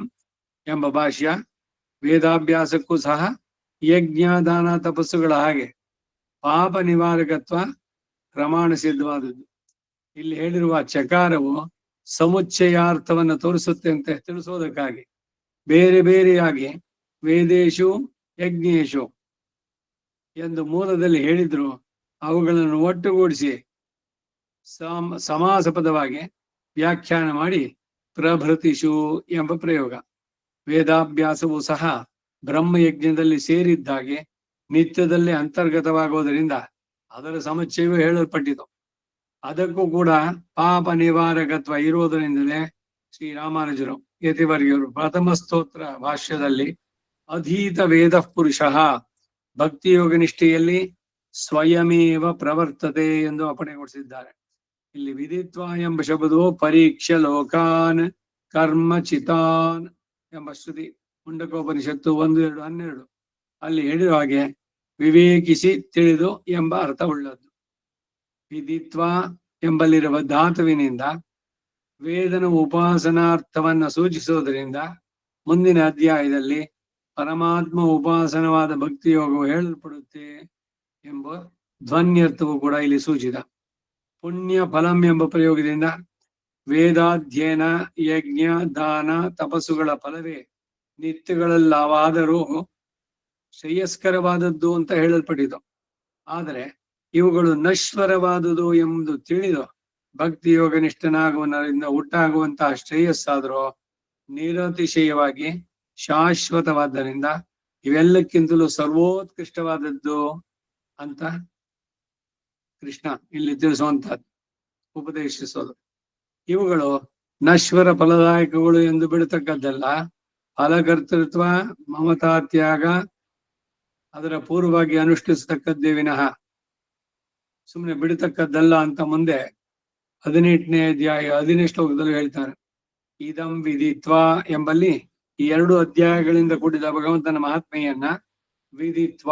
ಎಂಬ ಭಾಷ್ಯ. ವೇದಾಭ್ಯಾಸಕ್ಕೂ ಸಹ ಯಜ್ಞ ದಾನ ತಪಸ್ಸುಗಳ ಹಾಗೆ ಪಾಪ ನಿವಾರಕತ್ವ ಪ್ರಮಾಣ ಸಿದ್ಧವಾದದ್ದು. ಇಲ್ಲಿ ಹೇಳಿರುವ ಚಕಾರವು ಸಮುಚ್ಚಯಾರ್ಥವನ್ನು ತೋರಿಸುತ್ತೆ ಅಂತ ತಿಳಿಸೋದಕ್ಕಾಗಿ ಬೇರೆ ಬೇರೆಯಾಗಿ ವೇದೇಶು ಯಜ್ಞೇಶು ಎಂದು ಮೂಲದಲ್ಲಿ ಹೇಳಿದ್ರು, ಅವುಗಳನ್ನು ಒಟ್ಟುಗೂಡಿಸಿ ಸಮಾಸ ಪದವಾಗಿ ವ್ಯಾಖ್ಯಾನ ಮಾಡಿ ಪ್ರಭೃತಿಷು ಎಂಬ ಪ್ರಯೋಗ. ವೇದಾಭ್ಯಾಸವು ಸಹ ಬ್ರಹ್ಮಯಜ್ಞದಲ್ಲಿ ಸೇರಿದ್ದಾಗೆ ನಿತ್ಯದಲ್ಲಿ ಅಂತರ್ಗತವಾಗುವುದರಿಂದ ಅದರ ಸಮುಚ್ಚಯವೂ ಹೇಳಲ್ಪಟ್ಟಿತು. ಅದಕ್ಕೂ ಕೂಡ ಪಾಪ ನಿವಾರಕತ್ವ ಇರುವುದರಿಂದಲೇ ಶ್ರೀರಾಮಾನುಜರು ಯತಿವರ್ಯರು ಪ್ರಥಮ ಸ್ತೋತ್ರ ಭಾಷ್ಯದಲ್ಲಿ ಅಧೀತ ವೇದ ಪುರುಷ ಭಕ್ತಿಯೋಗ ನಿಷ್ಠೆಯಲ್ಲಿ ಸ್ವಯಮೇವ ಪ್ರವರ್ತತೆ ಎಂದು ಅಪ್ಪಣೆಗೊಳಿಸಿದ್ದಾರೆ. ಇಲ್ಲಿ ವಿದಿತ್ವ ಎಂಬ ಶಬ್ದವು ಪರೀಕ್ಷೆ ಲೋಕಾನ್ ಕರ್ಮ ಚಿತಾನ್ ಎಂಬ ಶ್ರುತಿ ಮುಂಡಕೋಪನಿಷತ್ತು 1:2-12 ಅಲ್ಲಿ ಹೇಳಿದ ಹಾಗೆ ವಿವೇಕಿಸಿ ತಿಳಿದು ಎಂಬ ಅರ್ಥವುಳ್ಳದ್ದು. ವಿದಿತ್ವ ಎಂಬಲ್ಲಿರುವ ಧಾತುವಿನಿಂದ ವೇದನ ಉಪಾಸನಾರ್ಥವನ್ನ ಸೂಚಿಸುವುದರಿಂದ ಮುಂದಿನ ಅಧ್ಯಾಯದಲ್ಲಿ ಪರಮಾತ್ಮ ಉಪಾಸನವಾದ ಭಕ್ತಿಯೋಗವು ಹೇಳಲ್ಪಡುತ್ತೆ ಎಂಬ ಧ್ವನ್ಯರ್ಥವು ಕೂಡ ಇಲ್ಲಿ ಸೂಚಿತ. ಪುಣ್ಯ ಫಲಂ ಎಂಬ ಪ್ರಯೋಗದಿಂದ ವೇದಾಧ್ಯಯನ ಯಜ್ಞ ದಾನ ತಪಸ್ಸುಗಳ ಫಲವೇ ನಿತ್ಯಗಳಲ್ಲವಾದರೂ ಶ್ರೇಯಸ್ಕರವಾದದ್ದು ಅಂತ ಹೇಳಲ್ಪಟ್ಟಿತು. ಆದರೆ ಇವುಗಳು ನಶ್ವರವಾದುದು ಎಂಬುದು ತಿಳಿದು ಭಕ್ತಿಯೋಗ ನಿಷ್ಠನಾಗುವವರಿಂದ ಉಂಟಾಗುವಂತಹ ಶ್ರೇಯಸ್ಸಾದರೂ ನಿರತಿಶಯವಾಗಿ ಶಾಶ್ವತವಾದ್ದರಿಂದ ಇವೆಲ್ಲಕ್ಕಿಂತಲೂ ಸರ್ವೋತ್ಕೃಷ್ಟವಾದದ್ದು ಅಂತ ಕೃಷ್ಣ ಇಲ್ಲಿ ತಿಳಿಸುವಂತಹದ್ದು, ಉಪದೇಶಿಸೋದು. ಇವುಗಳು ನಶ್ವರ ಫಲದಾಯಕಗಳು ಎಂದು ಬಿಡತಕ್ಕದ್ದಲ್ಲ. ಫಲಕರ್ತೃತ್ವ ಮಮತಾ ತ್ಯಾಗ ಅದರ ಪೂರ್ವವಾಗಿ ಅನುಷ್ಠಿಸತಕ್ಕದ್ದೇ ವಿನಃ ಸುಮ್ಮನೆ ಬಿಡತಕ್ಕದ್ದಲ್ಲ ಅಂತ ಮುಂದೆ 18ನೇ ಅಧ್ಯಾಯ 15ನೇ ಶ್ಲೋಕದಲ್ಲಿ ಹೇಳ್ತಾರೆ. ಇದಂ ವಿದಿತ್ವ ಎಂಬಲ್ಲಿ ಈ 2 ಅಧ್ಯಾಯಗಳಿಂದ ಕೂಡಿದ ಭಗವಂತನ ಮಹಾತ್ಮೆಯನ್ನ ವಿದಿತ್ವ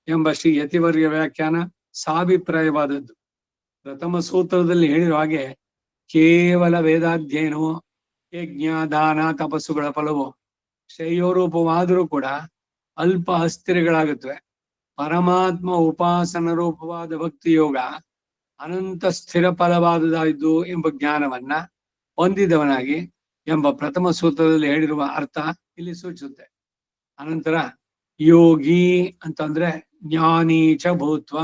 ಎಂಬ ಶ್ರೀ ಯತಿವರ್ಯ ವ್ಯಾಖ್ಯಾನ ಸಾಭಿಪ್ರಾಯವಾದದ್ದು. ಪ್ರಥಮ ಸೂತ್ರದಲ್ಲಿ ಹೇಳಿರುವ ಹಾಗೆ ಕೇವಲ ವೇದಾಧ್ಯಯನವು ಯಜ್ಞ ದಾನ ತಪಸ್ಸುಗಳ ಫಲವು ಶ್ರೇಯೋರೂಪವಾದರೂ ಕೂಡ ಅಲ್ಪ ಅಸ್ಥಿರಗಳಾಗುತ್ತವೆ. ಪರಮಾತ್ಮ ಉಪಾಸನ ರೂಪವಾದ ಭಕ್ತಿ ಯೋಗ ಅನಂತ ಸ್ಥಿರ ಫಲವಾದುದಾಯ್ದು ಎಂಬ ಜ್ಞಾನವನ್ನ ಹೊಂದಿದವನಾಗಿ ಎಂಬ ಪ್ರಥಮ ಸೂತ್ರದಲ್ಲಿ ಹೇಳಿರುವ ಅರ್ಥ ಇಲ್ಲಿ ಸೂಚಿಸುತ್ತೆ. ಅನಂತರ ಯೋಗಿ ಅಂತಂದ್ರೆ ಜ್ಞಾನೀಚ ಭೂತ್ವ,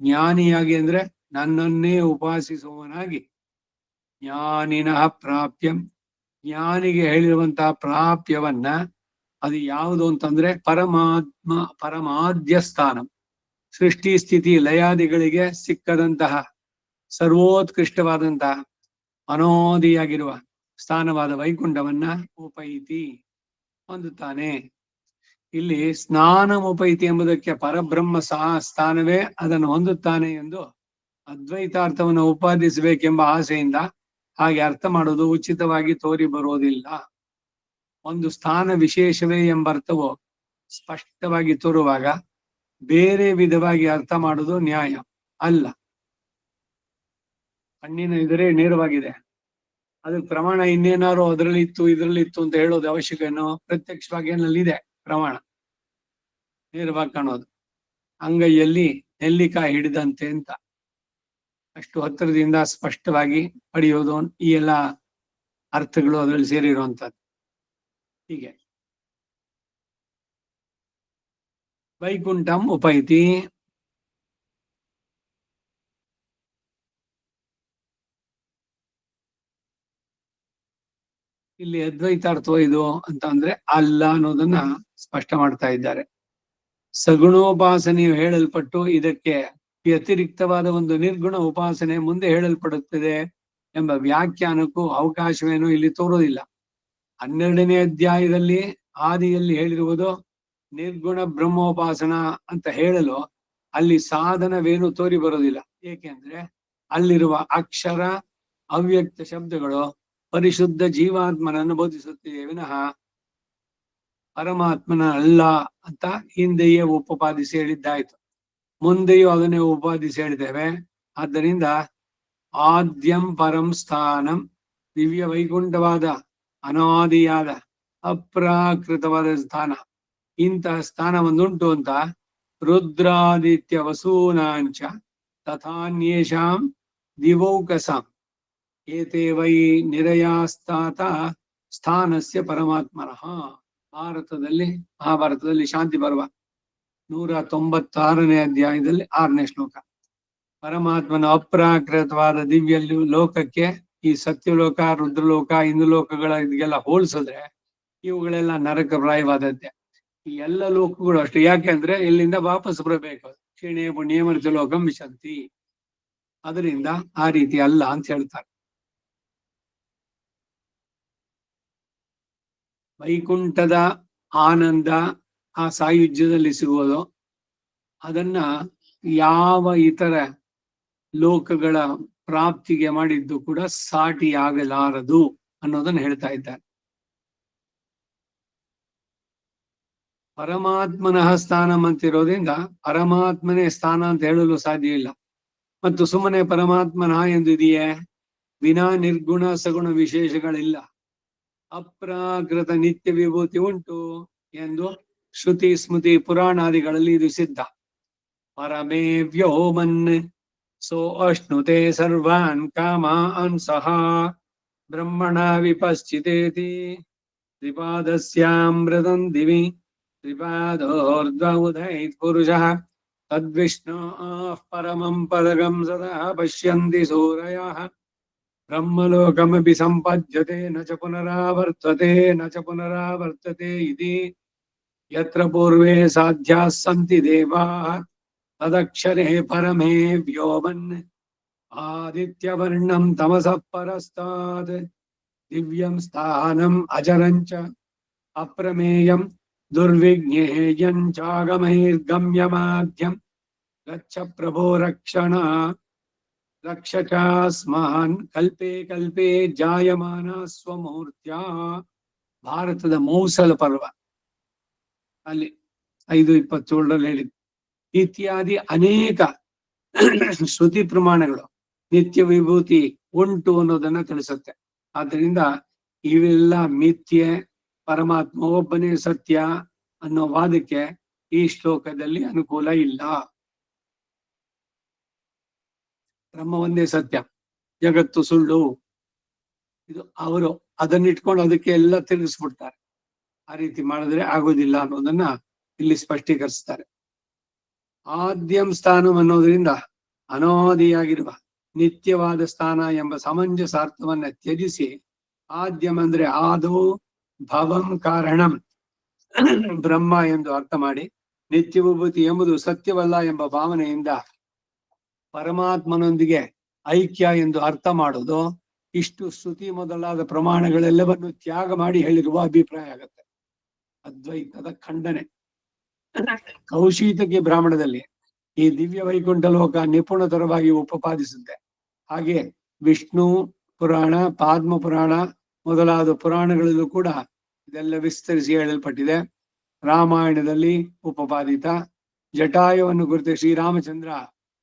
ಜ್ಞಾನಿಯಾಗಿ ಅಂದ್ರೆ ನನ್ನನ್ನೇ ಉಪಾಸಿಸುವವನಾಗಿ, ಜ್ಞಾನಿನಃ ಪ್ರಾಪ್ಯಂ, ಜ್ಞಾನಿಗೆ ಹೇಳಿರುವಂತಹ ಪ್ರಾಪ್ಯವನ್ನ ಅದು ಯಾವುದು ಅಂತಂದ್ರೆ ಪರಮಾದ್ಯ ಸ್ಥಾನ, ಸೃಷ್ಟಿ ಸ್ಥಿತಿ ಲಯಾದಿಗಳಿಗೆ ಸಿಕ್ಕದಂತಹ ಸರ್ವೋತ್ಕೃಷ್ಟವಾದಂತಹ ಅನೋದಿಯಾಗಿರುವ ಸ್ಥಾನವಾದ ವೈಕುಂಠವನ್ನ ಉಪೈತಿ ಹೊಂದುತ್ತಾನೆ. ಇಲ್ಲಿ ಸ್ನಾನಮುಪೈತಿ ಎಂಬುದಕ್ಕೆ ಪರಬ್ರಹ್ಮ ಸ್ಥಾನವೇ ಅದನ್ನು ಹೊಂದುತ್ತಾನೆ ಎಂದು ಅದ್ವೈತಾರ್ಥವನ್ನು ಉಪಾದಿಸಬೇಕೆಂಬ ಆಸೆಯಿಂದ ಹಾಗೆ ಅರ್ಥ ಮಾಡೋದು ಉಚಿತವಾಗಿ ತೋರಿ ಬರುವುದಿಲ್ಲ. ಒಂದು ಸ್ಥಾನ ವಿಶೇಷವೇ ಎಂಬ ಅರ್ಥವು ಸ್ಪಷ್ಟವಾಗಿ ತೋರುವಾಗ ಬೇರೆ ವಿಧವಾಗಿ ಅರ್ಥ ಮಾಡುವುದು ನ್ಯಾಯ ಅಲ್ಲ. ಕಣ್ಣಿನ ಎದುರೇ ನೇರವಾಗಿದೆ, ಅದಕ್ಕೆ ಪ್ರಮಾಣ ಇನ್ನೇನಾರು ಅದರಲ್ಲಿ ಇತ್ತು ಇದ್ರಲ್ಲಿ ಇತ್ತು ಅಂತ ಹೇಳೋದು ಅವಶ್ಯಕೇನೋ? ಪ್ರತ್ಯಕ್ಷವಾಗಿ ಏನಲ್ಲಿ ಪ್ರಮಾಣ ನೇರವಾಗಿ ಕಾಣೋದು. ಅಂಗೈಯಲ್ಲಿ ನೆಲ್ಲಿಕಾಯಿ ಹಿಡಿದಂತೆ ಅಂತ ಅಷ್ಟು ಹತ್ತಿರದಿಂದ ಸ್ಪಷ್ಟವಾಗಿ ಪಡೆಯೋದು, ಈ ಎಲ್ಲ ಅರ್ಥಗಳು ಅದರಲ್ಲಿ ಸೇರಿರುವಂತದ್ದು. ಹೀಗೆ ವೈಕುಂಠಂ ಉಪೈತಿ, ಇಲ್ಲಿ ಅದ್ವೈತಾರ್ಥವ ಇದು ಅಂತ ಅಂದ್ರೆ ಅಲ್ಲ ಅನ್ನೋದನ್ನ ಸ್ಪಷ್ಟ ಮಾಡ್ತಾ ಇದ್ದಾರೆ. ಸಗುಣೋಪಾಸನೆಯು ಹೇಳಲ್ಪಟ್ಟು ಇದಕ್ಕೆ ವ್ಯತಿರಿಕ್ತವಾದ ಒಂದು ನಿರ್ಗುಣ ಉಪಾಸನೆ ಮುಂದೆ ಹೇಳಲ್ಪಡುತ್ತದೆ ಎಂಬ ವ್ಯಾಖ್ಯಾನಕ್ಕೂ ಅವಕಾಶವೇನು ಇಲ್ಲಿ ತೋರೋದಿಲ್ಲ. 12ನೇ ಅಧ್ಯಾಯದಲ್ಲಿ ಆದಿಯಲ್ಲಿ ಹೇಳಿರುವುದು ನಿರ್ಗುಣ ಬ್ರಹ್ಮೋಪಾಸನ ಅಂತ ಹೇಳಲು ಅಲ್ಲಿ ಸಾಧನವೇನು ತೋರಿ ಬರೋದಿಲ್ಲ. ಏಕೆಂದ್ರೆ ಅಲ್ಲಿರುವ ಅಕ್ಷರ ಅವ್ಯಕ್ತ ಶಬ್ದಗಳು ಪರಿಶುದ್ಧ ಜೀವಾತ್ಮನನ್ನು ಬೋಧಿಸುತ್ತಿವೆ ವಿನಃ ಪರಮಾತ್ಮನ ಅಲ್ಲ ಅಂತ ಹಿಂದೆಯೇ ಉಪಪಾದಿಸಿ ಹೇಳಿದ್ದಾಯ್ತು. ಮುಂದೆಯೂ ಅದನ್ನೇ ಉಪಾದಿಸಿ ಹೇಳಿದ್ದೇವೆ. ಆದ್ದರಿಂದ ಆದ್ಯಂ ಪರಂ ಸ್ಥಾನಂ, ದಿವ್ಯ ವೈಕುಂಠವಾದ ಅನಾದಿಯಾದ ಅಪ್ರಾಕೃತವಾದ ಸ್ಥಾನ, ಇಂತಹ ಸ್ಥಾನವೊಂದುಂಟು ಅಂತ ರುದ್ರಾದಿತ್ಯ ವಸೂನಾಂಚ ತಥಾನ್ಯೇಷಾಂ ದಿವೌಕಸಾಂ ಏತೆ ವೈ ನಿರಯಾಸ್ತಾತ ಸ್ಥಾನಸ್ಯ ಪರಮಾತ್ಮನಃ. ಮಹಾಭಾರತದಲ್ಲಿ ಶಾಂತಿ ಪರ್ವ 196ನೇ ಅಧ್ಯಾಯದಲ್ಲಿ 6ನೇ ಶ್ಲೋಕ. ಪರಮಾತ್ಮನ ಅಪ್ರಾಕೃತವಾದ ದಿವ್ಯ ಲೋಕಕ್ಕೆ ಈ ಸತ್ಯಲೋಕ, ರುದ್ರಲೋಕ, ಇಂದ್ರಲೋಕಗಳ ಇದೆಲ್ಲ ಹೋಲಿಸಿದ್ರೆ ಇವುಗಳೆಲ್ಲ ನರಕಪ್ರಾಯವಾದದ್ದೇ. ಈ ಎಲ್ಲ ಲೋಕಗಳು ಅಷ್ಟೇ. ಯಾಕೆಂದ್ರೆ ಇಲ್ಲಿಂದ ವಾಪಸ್ ಬರಬೇಕು. ಕ್ಷೀಣೇ ಪುಣ್ಯೇ ಮರ್ತ್ಯ ಲೋಕಂ ವಿಶಂತಿ. ಅದರಿಂದ ಆ ರೀತಿ ಅಲ್ಲ ಅಂತ ಹೇಳ್ತಾರೆ. ವೈಕುಂಠದ ಆನಂದ ಆ ಸಾಯುಜ್ಯದಲ್ಲಿ ಸಿಗುವುದು, ಅದನ್ನ ಯಾವ ಇತರ ಲೋಕಗಳ ಪ್ರಾಪ್ತಿಗೆ ಮಾಡಿದ್ದು ಕೂಡ ಸಾಟಿಯಾಗಲಾರದು ಅನ್ನೋದನ್ನ ಹೇಳ್ತಾ ಇದ್ದಾರೆ. ಪರಮಾತ್ಮನಃ ಸ್ಥಾನಂ ಅಂತಿರೋದ್ರಿಂದ ಪರಮಾತ್ಮನೇ ಸ್ಥಾನ ಅಂತ ಹೇಳಲು ಸಾಧ್ಯ ಇಲ್ಲ. ಮತ್ತು ಸುಮ್ಮನೆ ಪರಮಾತ್ಮನಃ ಎಂದು ಇದೆಯೇ? ವಿನಾ ನಿರ್ಗುಣ ಸಗುಣ ವಿಶೇಷಗಳಿಲ್ಲ. ಅಪ್ರಾಕೃತ ನಿತ್ಯ ವಿಭೂತಿ ಉಂಟು ಎಂದು ಶ್ರುತಿ ಸ್ಮೃತಿ ಪುರಾಣಾದಿಗಳಲ್ಲಿ ಇದು ಸಿದ್ಧ. ಪರಮೇ ವ್ಯೋಮನ್ ಸೋ ಅಶ್ನುತೆ ಸರ್ವಾನ್ ಕಾಮಾನ್ ಸಹ ಬ್ರಹ್ಮಣ ವಿಪಶ್ಚಿತೇತಿ ತ್ರಿಪಾದಸ್ಯಾಮೃತಂ ದಿವಿ ತ್ರಿಪಾದೋರ್ಧ್ವೌದೈತ್ ಪುರುಷಃ ತದ್ವಿಷ್ಣು ಪರಮಂ ಪದಗಂ ಸದಾ ಪಶ್ಯಂತಿ ಸೂರಯಃ ಬ್ರಹ್ಮಲೋಕಮಪಿ ಸಂಪದ್ಯತೆ ನ ಚ ಪುನರಾವರ್ತತೆ ನ ಚ ಪುನರಾವರ್ತತೆ ಇತಿ ಯತ್ರ ಪೂರ್ವೇ ಸಾಧ್ಯಾಃ ಸಂತಿ ದೇವಾಃ ತದಕ್ಷರೇ ಪರಮೇ ವ್ಯೋಮನ್ ಆದಿತ್ಯವರ್ಣಂ ತಮಸಃ ಪರಸ್ತಾತ್ ದಿವ್ಯಂ ಸ್ಥಾನಂ ಅಜರಂಚ ಅಪ್ರಮೇಯಂ ದುರ್ವಿಜ್ಞೇಯಂ ಚಾಗಮೈರ್ಗಮ್ಯಮಾದ್ಯಂ ಗಚ್ಚ ಪ್ರಭೋ ರಕ್ಷಚಾಸ್ಮಾನ್ ಕಲ್ಪೆ ಕಲ್ಪೆ ಜಾಯಮಾನ ಸ್ವಮೂರ್ತ್ಯ. ಭಾರತದ ಮೌಸಲ ಪರ್ವ ಅಲ್ಲಿ 5:27 ಹೇಳಿದ್ದು. ಇತ್ಯಾದಿ ಅನೇಕ ಶ್ರುತಿ ಪ್ರಮಾಣಗಳು ನಿತ್ಯ ವಿಭೂತಿ ಉಂಟು ಅನ್ನೋದನ್ನ ತಿಳಿಸುತ್ತೆ. ಆದ್ದರಿಂದ ಇವೆಲ್ಲ ಮಿಥ್ಯೆ, ಪರಮಾತ್ಮ ಒಬ್ಬನೇ ಸತ್ಯ ಅನ್ನೋ ವಾದಕ್ಕೆ ಈ ಶ್ಲೋಕದಲ್ಲಿ ಅನುಕೂಲ ಇಲ್ಲ. ಬ್ರಹ್ಮ ಒಂದೇ ಸತ್ಯ, ಜಗತ್ತು ಸುಳ್ಳು, ಇದು ಅವರು ಅದನ್ನಿಟ್ಕೊಂಡು ಅದಕ್ಕೆ ಎಲ್ಲ ತಿರುಗಿಸ್ಬಿಡ್ತಾರೆ. ಆ ರೀತಿ ಮಾಡಿದ್ರೆ ಆಗೋದಿಲ್ಲ ಅನ್ನೋದನ್ನ ಇಲ್ಲಿ ಸ್ಪಷ್ಟೀಕರಿಸ್ತಾರೆ. ಆದ್ಯಂ ಸ್ಥಾನಂ ಅನ್ನೋದ್ರಿಂದ ಅನಾದಿಯಾಗಿರುವ ನಿತ್ಯವಾದ ಸ್ಥಾನ ಎಂಬ ಸಮಂಜಸಾರ್ಥವನ್ನ ತ್ಯಜಿಸಿ ಆದ್ಯಂ ಅಂದ್ರೆ ಆದೋ ಭವಂ ಕಾರಣಂ ಬ್ರಹ್ಮ ಎಂದು ಅರ್ಥ ಮಾಡಿ, ನಿತ್ಯ ವಿಭೂತಿ ಎಂಬುದು ಸತ್ಯವಲ್ಲ ಎಂಬ ಭಾವನೆಯಿಂದ ಪರಮಾತ್ಮನೊಂದಿಗೆ ಐಕ್ಯ ಎಂದು ಅರ್ಥ ಮಾಡೋದು, ಇಷ್ಟು ಶ್ರುತಿ ಮೊದಲಾದ ಪ್ರಮಾಣಗಳೆಲ್ಲವನ್ನು ತ್ಯಾಗ ಮಾಡಿ ಹೇಳಿರುವ ಅಭಿಪ್ರಾಯ ಆಗತ್ತೆ. ಅದ್ವೈತದ ಖಂಡನೆ. ಕೌಶೀತಕಿ ಬ್ರಾಹ್ಮಣದಲ್ಲಿ ಈ ದಿವ್ಯ ವೈಕುಂಠ ಲೋಕ ನಿಪುಣತರವಾಗಿ ಉಪಪಾದಿಸುತ್ತೆ. ಹಾಗೆ ವಿಷ್ಣು ಪುರಾಣ, ಪಾದ್ಮ ಪುರಾಣ ಮೊದಲಾದ ಪುರಾಣಗಳಲ್ಲೂ ಕೂಡ ಇದೆಲ್ಲ ವಿಸ್ತರಿಸಿ ಹೇಳಲ್ಪಟ್ಟಿದೆ. ರಾಮಾಯಣದಲ್ಲಿ ಉಪಪಾದಿತ ಜಟಾಯುವನ್ನು ಕುರಿತು ಶ್ರೀರಾಮಚಂದ್ರ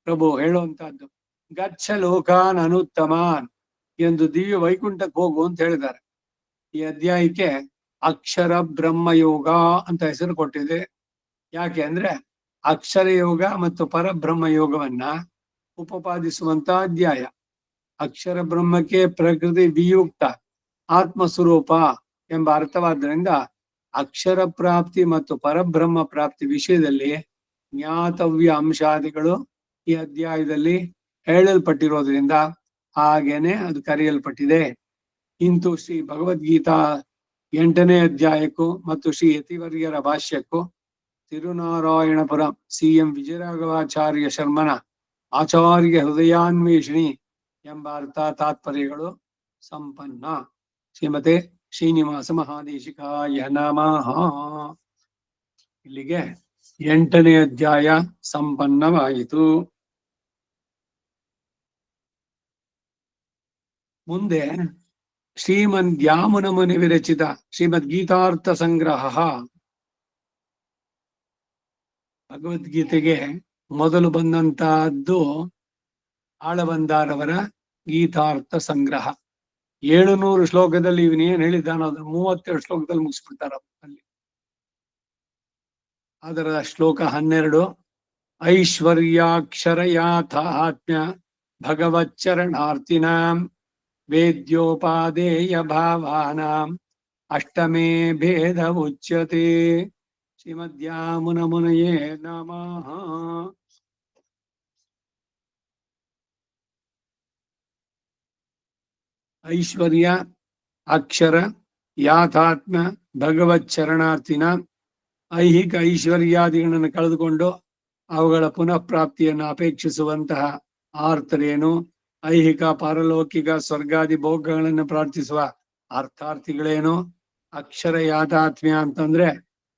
ಪ್ರಭು ಹೇಳುವಂತಹದ್ದು, ಗಚ್ಚ ಲೋಕಾನ್ ಅನುತ್ತಮಾನ್ ಎಂದು ದಿವ್ಯ ವೈಕುಂಠಕ್ಕೆ ಹೋಗು ಅಂತ ಹೇಳಿದ್ದಾರೆ. ಈ ಅಧ್ಯಾಯಕ್ಕೆ ಅಕ್ಷರ ಬ್ರಹ್ಮಯೋಗ ಅಂತ ಹೆಸರು ಕೊಟ್ಟಿದೆ. ಯಾಕೆ ಅಂದ್ರೆ ಅಕ್ಷರ ಯೋಗ ಮತ್ತು ಪರಬ್ರಹ್ಮ ಯೋಗವನ್ನ ಉಪಪಾದಿಸುವಂತ ಅಧ್ಯಾಯ. ಅಕ್ಷರ ಬ್ರಹ್ಮಕ್ಕೆ ಪ್ರಕೃತಿ ವಿಯುಕ್ತ ಆತ್ಮಸ್ವರೂಪ ಎಂಬ ಅರ್ಥವಾದ್ದರಿಂದ ಅಕ್ಷರ ಪ್ರಾಪ್ತಿ ಮತ್ತು ಪರಬ್ರಹ್ಮ ಪ್ರಾಪ್ತಿ ವಿಷಯದಲ್ಲಿ ಜ್ಞಾತವ್ಯ ಅಂಶಾದಿಗಳು ಈ ಅಧ್ಯಾಯದಲ್ಲಿ ಹೇಳಲ್ಪಟ್ಟಿರೋದ್ರಿಂದ ಹಾಗೇನೆ ಅದು ಕರೆಯಲ್ಪಟ್ಟಿದೆ. ಇಂತು ಶ್ರೀ ಭಗವದ್ಗೀತಾ 8ನೇ ಅಧ್ಯಾಯಕ್ಕೂ ಮತ್ತು ಶ್ರೀ ಯತಿವರ್ಯರ ಭಾಷ್ಯಕ್ಕೂ ತಿರುನಾರಾಯಣಪುರ ಸಿ.ಎಂ. ವಿಜಯರಾಘವಾಚಾರ್ಯ ಶರ್ಮನ ಆಚಾರ್ಯ ಹೃದಯಾನ್ವೇಷಣಿ ಎಂಬ ಅರ್ಥ ತಾತ್ಪರ್ಯಗಳು ಸಂಪನ್ನ. ಶ್ರೀಮತೆ ಶ್ರೀನಿವಾಸ ಮಹಾದೇಶಿಕಾಯ ನಮಃ. ಇಲ್ಲಿಗೆ 8ನೇ ಅಧ್ಯಾಯ ಸಂಪನ್ನವಾಯಿತು. ಮುಂದೆ ಶ್ರೀಮದ್ ಮುನಿ ವಿರಚಿತ ಶ್ರೀಮದ್ಗೀತಾರ್ಥ ಸಂಗ್ರಹ. ಭಗವದ್ಗೀತೆಗೆ ಮೊದಲು ಬಂದಂತಹದ್ದು ಆಳವಂದಾರವರ ಗೀತಾರ್ಥ ಸಂಗ್ರಹ. 700 ಶ್ಲೋಕದಲ್ಲಿ ಇವನೇನ್ ಹೇಳಿದ್ದಾನೋ ಅದನ್ನು 32 ಶ್ಲೋಕದಲ್ಲಿ ಮುಗಿಸ್ಬಿಡ್ತಾರ ಅಲ್ಲಿ. ಅದರ ಶ್ಲೋಕ 12 ಐಶ್ವರ್ಯಾಕ್ಷರ ಯಾಥಾತ್ಮ್ಯ ಭಗವಚ್ಚರಣಾರ್ಥಿನಾಂ ವೇದ್ಯೋಪಾದೇಯ ಭಾವಾನಾಂ ಅಷ್ಟಮೇ ಭೇದ ಉಚ್ಯತೆ. ಶ್ರೀಮದ್ಯಾಮುನಮುನಯೇ ನಮಃ. ಐಶ್ವರ್ಯ ಅಕ್ಷರ ಯಾಥಾತ್ಮ ಭಗವಚ್ಚರಣಾರ್ಥಿನ ಐಹಿಕ ಐಶ್ವರ್ಯಾದಿಗಳನ್ನು ಕಳೆದುಕೊಂಡು ಅವುಗಳ ಪುನಃ ಪ್ರಾಪ್ತಿಯನ್ನು ಅಪೇಕ್ಷಿಸುವಂತಹ ಆರ್ತರೇನು, ಐಹಿಕ ಪಾರಲೌಕಿಕ ಸ್ವರ್ಗಾದಿ ಭೋಗಗಳನ್ನು ಪ್ರಾರ್ಥಿಸುವ ಅರ್ಥಾರ್ಥಿಗಳೇನು. ಅಕ್ಷರ ಯಾಥಾತ್ಮ್ಯ ಅಂತಂದ್ರೆ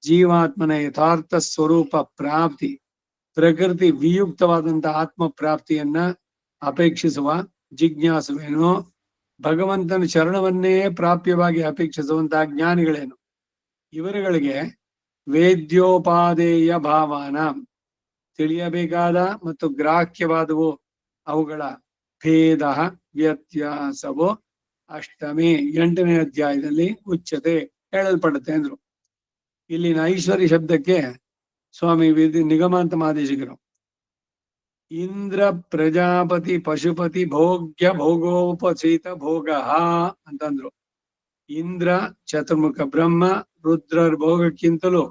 ಜೀವಾತ್ಮನ ಯಥಾರ್ಥ ಸ್ವರೂಪ ಪ್ರಾಪ್ತಿ, ಪ್ರಕೃತಿ ವಿಯುಕ್ತವಾದಂತಹ ಆತ್ಮ ಪ್ರಾಪ್ತಿಯನ್ನ ಅಪೇಕ್ಷಿಸುವ ಜಿಜ್ಞಾಸುವೇನು. ಭಗವಂತನ ಶರಣವನ್ನೇ ಪ್ರಾಪ್ಯವಾಗಿ ಅಪೇಕ್ಷಿಸುವಂತಹ ಜ್ಞಾನಿಗಳೇನು. ಇವರುಗಳಿಗೆ ವೇದ್ಯೋಪಾದೇಯ ಭಾವನ ತಿಳಿಯಬೇಕಾದ ಮತ್ತು ಗ್ರಾಹ್ಯವಾದವು ಅವುಗಳ ಭೇದ ವ್ಯತ್ಯಾಸವು ಅಷ್ಟಮಿ 8ನೇ ಅಧ್ಯಾಯದಲ್ಲಿ ಉಚ್ಯತೆ ಹೇಳಲ್ಪಡುತ್ತೆ ಅಂದ್ರು. ಇಲ್ಲಿನ ಐಶ್ವರ್ಯ ಶಬ್ದಕ್ಕೆ ಸ್ವಾಮಿ ನಿಗಮಾಂತ ಮಹಾದೇಶಿಕರು ಇಂದ್ರ ಪ್ರಜಾಪತಿ ಪಶುಪತಿ ಭೋಗ್ಯ ಭೋಗೋಪಚೀತ ಭೋಗ ಅಂತಂದ್ರು. ಇಂದ್ರ ಚತುರ್ಮುಖ ಬ್ರಹ್ಮ ರುದ್ರರ ಭೋಗಕ್ಕಿಂತಲೂ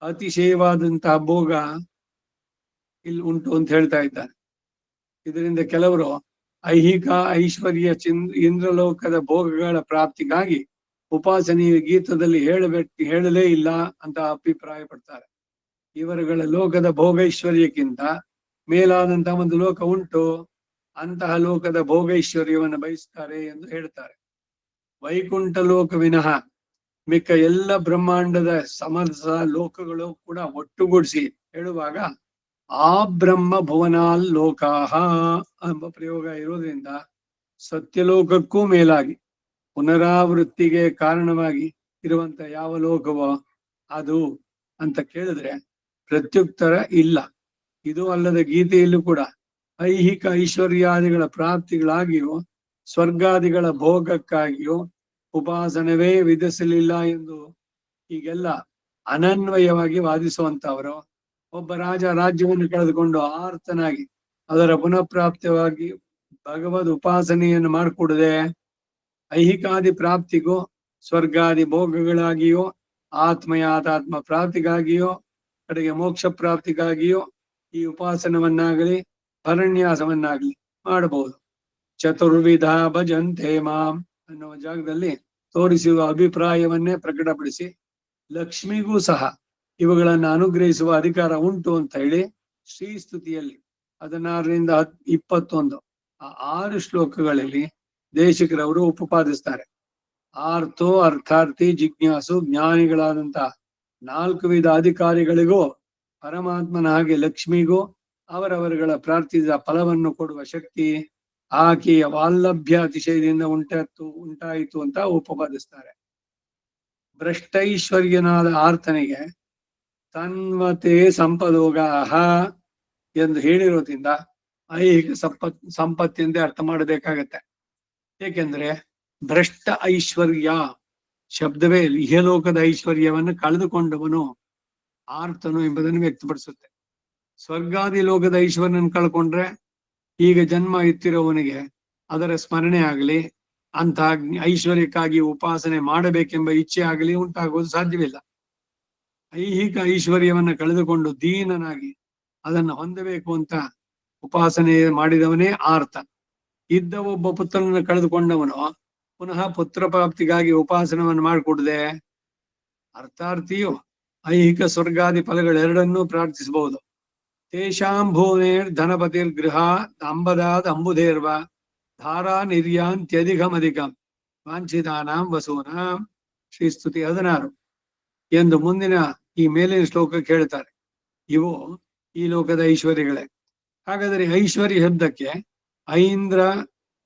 ಅತಿಶಯವಾದಂತಹ ಭೋಗ ಇಲ್ಲಿ ಉಂಟು ಅಂತ ಹೇಳ್ತಾ ಇದ್ದಾರೆ. ಇದರಿಂದ ಕೆಲವರು ಐಹಿಕ ಐಶ್ವರ್ಯ ಇಂದ್ರಲೋಕದ ಭೋಗಗಳ ಪ್ರಾಪ್ತಿಗಾಗಿ ಉಪಾಸನೆಯ ಗೀತದಲ್ಲಿ ಹೇಳಲೇ ಇಲ್ಲ ಅಂತ ಅಭಿಪ್ರಾಯ ಪಡ್ತಾರೆ. ಇವರುಗಳ ಲೋಕದ ಭೋಗೈಶ್ವರ್ಯಕ್ಕಿಂತ ಮೇಲಾದಂತಹ ಒಂದು ಲೋಕ ಉಂಟು, ಅಂತಹ ಲೋಕದ ಭೋಗೈಶ್ವರ್ಯವನ್ನು ಬಯಸ್ತಾರೆ ಎಂದು ಹೇಳ್ತಾರೆ. ವೈಕುಂಠ ಲೋಕ ವಿನಃ ಮಿಕ್ಕ ಎಲ್ಲ ಬ್ರಹ್ಮಾಂಡದ ಸಮರ್ಥ ಲೋಕಗಳು ಕೂಡ ಒಟ್ಟುಗೂಡಿಸಿ ಹೇಳುವಾಗ ಆ ಬ್ರಹ್ಮ ಭುವನಾಲ್ ಲೋಕಾಹ ಎಂಬ ಪ್ರಯೋಗ ಇರೋದ್ರಿಂದ ಸತ್ಯಲೋಕಕ್ಕೂ ಮೇಲಾಗಿ ಪುನರಾವೃತ್ತಿಗೆ ಕಾರಣವಾಗಿ ಇರುವಂತ ಯಾವ ಲೋಕವೋ ಅದು ಅಂತ ಕೇಳಿದ್ರೆ ಪ್ರತ್ಯುತ್ತರ ಇಲ್ಲ. ಇದು ಅಲ್ಲದ ಗೀತೆಯಲ್ಲೂ ಕೂಡ ಐಹಿಕ ಐಶ್ವರ್ಯಾದಿಗಳ ಪ್ರಾಪ್ತಿಗಳಾಗಿಯೂ ಸ್ವರ್ಗಾದಿಗಳ ಭೋಗಕ್ಕಾಗಿಯೂ ಉಪಾಸನವೇ ವಿಧಿಸಲಿಲ್ಲ ಎಂದು ಹೀಗೆಲ್ಲ ಅನನ್ವಯವಾಗಿ ವಾದಿಸುವಂತವರು ಒಬ್ಬ ರಾಜ ರಾಜ್ಯವನ್ನು ಕಳೆದುಕೊಂಡು ಆರ್ತನಾಗಿ ಅದರ ಪುನಃಪ್ರಾಪ್ತವಾಗಿ ಭಗವದ್ ಉಪಾಸನೆಯನ್ನು ಮಾಡಿಕೊಡದೆ ಐಹಿಕಾದಿ ಪ್ರಾಪ್ತಿಗೂ ಸ್ವರ್ಗಾದಿ ಭೋಗಗಳಾಗಿಯೋ ಆತ್ಮಯಾತಾತ್ಮ ಪ್ರಾಪ್ತಿಗಾಗಿಯೋ ಕಡೆಗೆ ಮೋಕ್ಷ ಪ್ರಾಪ್ತಿಗಾಗಿಯೋ ಈ ಉಪಾಸನವನ್ನಾಗಲಿ ಪರನ್ಯಾಸವನ್ನಾಗಲಿ ಮಾಡಬಹುದು. ಚತುರ್ವಿಧ ಭಜಂತೆ ಮಾಂ ಅನ್ನುವ ಜಾಗದಲ್ಲಿ ತೋರಿಸುವ ಅಭಿಪ್ರಾಯವನ್ನೇ ಪ್ರಕಟಪಡಿಸಿ ಲಕ್ಷ್ಮಿಗೂ ಸಹ ಇವುಗಳನ್ನು ಅನುಗ್ರಹಿಸುವ ಅಧಿಕಾರ ಉಂಟು ಅಂತ ಹೇಳಿ ಶ್ರೀಸ್ತುತಿಯಲ್ಲಿ 16ರಿಂದ 21 ಆ 6 ಶ್ಲೋಕಗಳಲ್ಲಿ ದೇಶಿಕರವರು ಉಪಪಾದಿಸ್ತಾರೆ. ಆರ್ತೋ ಅರ್ಥಾರ್ಥಿ ಜಿಜ್ಞಾಸು ಜ್ಞಾನಿಗಳಾದಂತಹ 4 ವಿಧ ಅಧಿಕಾರಿಗಳಿಗೂ ಪರಮಾತ್ಮನ ಹಾಗೆ ಲಕ್ಷ್ಮಿಗೂ ಅವರವರುಗಳ ಪ್ರಾರ್ಥಿಸಿದ ಫಲವನ್ನು ಕೊಡುವ ಶಕ್ತಿ ಆಕೆಯ ವಾಲ್ಲಭ್ಯ ಅತಿಶಯದಿಂದ ಉಂಟಾಯಿತು ಅಂತ ಉಪಪಾದಿಸ್ತಾರೆ. ಭ್ರಷ್ಟೈಶ್ವರ್ಯನಾದ ಆರ್ತನಿಗೆ ತನ್ಮತೆ ಸಂಪದೋಗಾಹ ಎಂದು ಹೇಳಿರೋದ್ರಿಂದ ಐಹಿಕ ಸಂಪತ್ತಿಂದ ಅರ್ಥ ಮಾಡಬೇಕಾಗತ್ತೆ. ಏಕೆಂದ್ರೆ ಭ್ರಷ್ಟ ಐಶ್ವರ್ಯ ಶಬ್ದವೇ ಇಹಲೋಕದ ಐಶ್ವರ್ಯವನ್ನು ಕಳೆದುಕೊಂಡವನು ಆರ್ತನು ಎಂಬುದನ್ನು ವ್ಯಕ್ತಪಡಿಸುತ್ತೆ. ಸ್ವರ್ಗಾದಿ ಲೋಕದ ಐಶ್ವರ್ಯನ ಕಳ್ಕೊಂಡ್ರೆ ಈಗ ಜನ್ಮ ಎತ್ತಿರೋವನಿಗೆ ಅದರ ಸ್ಮರಣೆ ಆಗಲಿ ಅಂತಹ ಐಶ್ವರ್ಯಕ್ಕಾಗಿ ಉಪಾಸನೆ ಮಾಡಬೇಕೆಂಬ ಇಚ್ಛೆ ಆಗಲಿ ಉಂಟಾಗುವುದು ಸಾಧ್ಯವಿಲ್ಲ. ಐಹಿಕ ಐಶ್ವರ್ಯವನ್ನ ಕಳೆದುಕೊಂಡು ದೀನನಾಗಿ ಅದನ್ನು ಹೊಂದಬೇಕು ಅಂತ ಉಪಾಸನೆ ಮಾಡಿದವನೇ ಆರ್ತ. ಇದ್ದ ಒಬ್ಬ ಪುತ್ರನನ್ನು ಕಳೆದುಕೊಂಡವನು ಪುನಃ ಪುತ್ರ ಪ್ರಾಪ್ತಿಗಾಗಿ ಉಪಾಸನವನ್ನು ಮಾಡಿಕೊಡದೆ ಅರ್ಥಾರ್ಥಿಯು ಐಹಿಕ ಸ್ವರ್ಗಾದಿ ಫಲಗಳೆರಡನ್ನೂ ಪ್ರಾರ್ಥಿಸಬಹುದು. ತೇಷಾಂ ಭೂಮೇರ್ ಧನಪತಿರ್ ಗೃಹ ಅಂಬದಾದ ಅಂಬುಧೇರ್ವ ಧಾರಾ ನಿರ್ಯಾಂತ್ಯಧಿಕಮಧಿಕಂ ವಾಂಛಿತಾನಾಂ ವಸೂನಾಂ. ಶ್ರೀಸ್ತುತಿ 16 ಎಂದು ಮುಂದಿನ ಈ ಮೇಲಿನ ಶ್ಲೋಕಕ್ಕೆ ಹೇಳ್ತಾರೆ. ಇವು ಈ ಲೋಕದ ಐಶ್ವರ್ಯಗಳೇ. ಹಾಗಾದರೆ ಐಶ್ವರ್ಯ ಶಬ್ದಕ್ಕೆ ಐಂದ್ರ,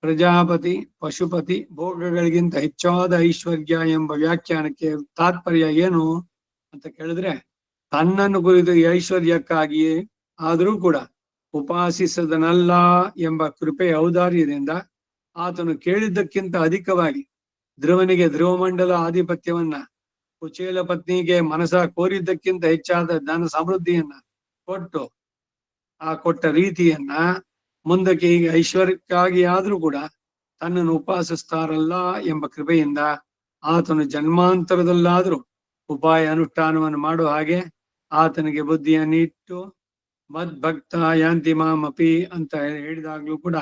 ಪ್ರಜಾಪತಿ, ಪಶುಪತಿ ಭೋಗಗಳಿಗಿಂತ ಹೆಚ್ಚಾದ ಐಶ್ವರ್ಯ ಎಂಬ ವ್ಯಾಖ್ಯಾನಕ್ಕೆ ತಾತ್ಪರ್ಯ ಏನು ಅಂತ ಕೇಳಿದ್ರೆ, ತನ್ನನ್ನು ಕುರಿತು ಈ ಐಶ್ವರ್ಯಕ್ಕಾಗಿಯೇ ಆದರೂ ಕೂಡ ಉಪಾಸಿಸದನಲ್ಲ ಎಂಬ ಕೃಪೆಯ ಔದಾರ್ಯದಿಂದ ಆತನು ಕೇಳಿದ್ದಕ್ಕಿಂತ ಅಧಿಕವಾಗಿ ಧ್ರುವನಿಗೆ ಧ್ರುವಮಂಡಲ ಆಧಿಪತ್ಯವನ್ನ, ಕುಚೇಲ ಪತ್ನಿಗೆ ಮನಸ ಕೋರಿದ್ದಕ್ಕಿಂತ ಹೆಚ್ಚಾದ ಧನ ಸಮೃದ್ಧಿಯನ್ನ ಕೊಟ್ಟು ಆ ಕೊಟ್ಟ ರೀತಿಯನ್ನ ಮುಂದಕ್ಕೆ ಈಗ ಐಶ್ವರ್ಯಕ್ಕಾಗಿ ಆದ್ರೂ ಕೂಡ ತನ್ನನ್ನು ಉಪಾಸಿಸ್ತಾರಲ್ಲ ಎಂಬ ಕೃಪೆಯಿಂದ ಆತನು ಜನ್ಮಾಂತರದಲ್ಲಾದ್ರೂ ಉಪಾಯ ಅನುಷ್ಠಾನವನ್ನು ಮಾಡುವ ಹಾಗೆ ಆತನಿಗೆ ಬುದ್ಧಿಯನ್ನಿಟ್ಟು ಮದ್ಭಕ್ತ ಯಾಂತಿ ಮಾಮಪಿ ಅಂತ ಹೇಳಿದಾಗ್ಲೂ ಕೂಡ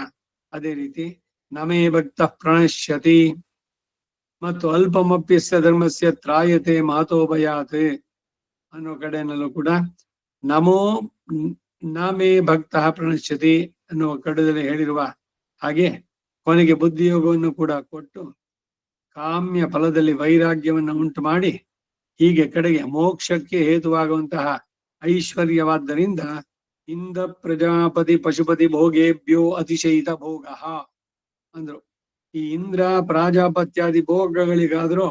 ಅದೇ ರೀತಿ ನಮೇ ಭಕ್ತ ಪ್ರಣಶ್ಯತಿ ಮತ್ತು ಅಲ್ಪಮಪ್ಯಸ್ಯ ಧರ್ಮಸ್ಯ ತ್ರಾಯತೆ ಮಾತೋಭಯಾತ್ ಅನ್ನೋ ಕಡೆನಲ್ಲೂ ಕೂಡ ನಮೋ ನಮೇ ಭಕ್ತ ಪ್ರಣಶ್ಯತಿ ಅನ್ನುವ ಕಡೆಯಲ್ಲಿ ಹೇಳಿರುವ ಹಾಗೆ ಕೊನೆಗೆ ಬುದ್ಧಿಯೋಗವನ್ನು ಕೂಡ ಕೊಟ್ಟು ಕಾಮ್ಯ ಫಲದಲ್ಲಿ ವೈರಾಗ್ಯವನ್ನು ಉಂಟು ಮಾಡಿ ಹೀಗೆ ಕಡೆಗೆ ಮೋಕ್ಷಕ್ಕೆ ಹೇತುವಾಗುವಂತಹ ಐಶ್ವರ್ಯವಾದ್ದರಿಂದ ಇಂದ್ರ ಪ್ರಜಾಪತಿ ಪಶುಪತಿ ಭೋಗೇಭ್ಯೋ ಅತಿಶಯಿತ ಭೋಗ ಅಂದ್ರು. ಈ ಇಂದ್ರ ಪ್ರಾಜಾಪತ್ಯಾದಿ ಭೋಗಗಳಿಗಾದ್ರೂ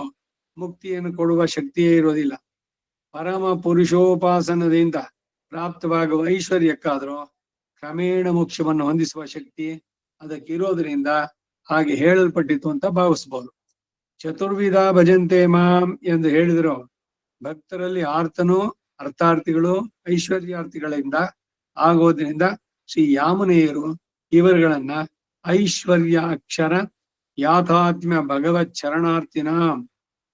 ಮುಕ್ತಿಯನ್ನು ಕೊಡುವ ಶಕ್ತಿಯೇ ಇರೋದಿಲ್ಲ. ಪರಮ ಪುರುಷೋಪಾಸನದಿಂದ ಪ್ರಾಪ್ತವಾಗುವ ಐಶ್ವರ್ಯಕ್ಕಾದ್ರೂ ಕ್ರಮೇಣ ಮೋಕ್ಷವನ್ನು ಹೊಂದಿಸುವ ಶಕ್ತಿ ಅದಕ್ಕಿರೋದ್ರಿಂದ ಹಾಗೆ ಹೇಳಲ್ಪಟ್ಟಿತು ಅಂತ ಭಾವಿಸ್ಬೋದು. ಚತುರ್ವಿಧ ಭಜಂತೆ ಮಾಂ ಎಂದು ಹೇಳಿದ್ರು. ಭಕ್ತರಲ್ಲಿ ಆರ್ತನು, ಅರ್ಥಾರ್ಥಿಗಳು, ಐಶ್ವರ್ಯಾರ್ಥಿಗಳಿಂದ ಆಗೋದ್ರಿಂದ ಶ್ರೀ ಯಾಮುನೇಯರು ಇವರುಗಳನ್ನ ಐಶ್ವರ್ಯ ಅಕ್ಷರ ಯಾಥಾತ್ಮ್ಯ ಭಗವತ್ ಚರಣಾರ್ಥಿನ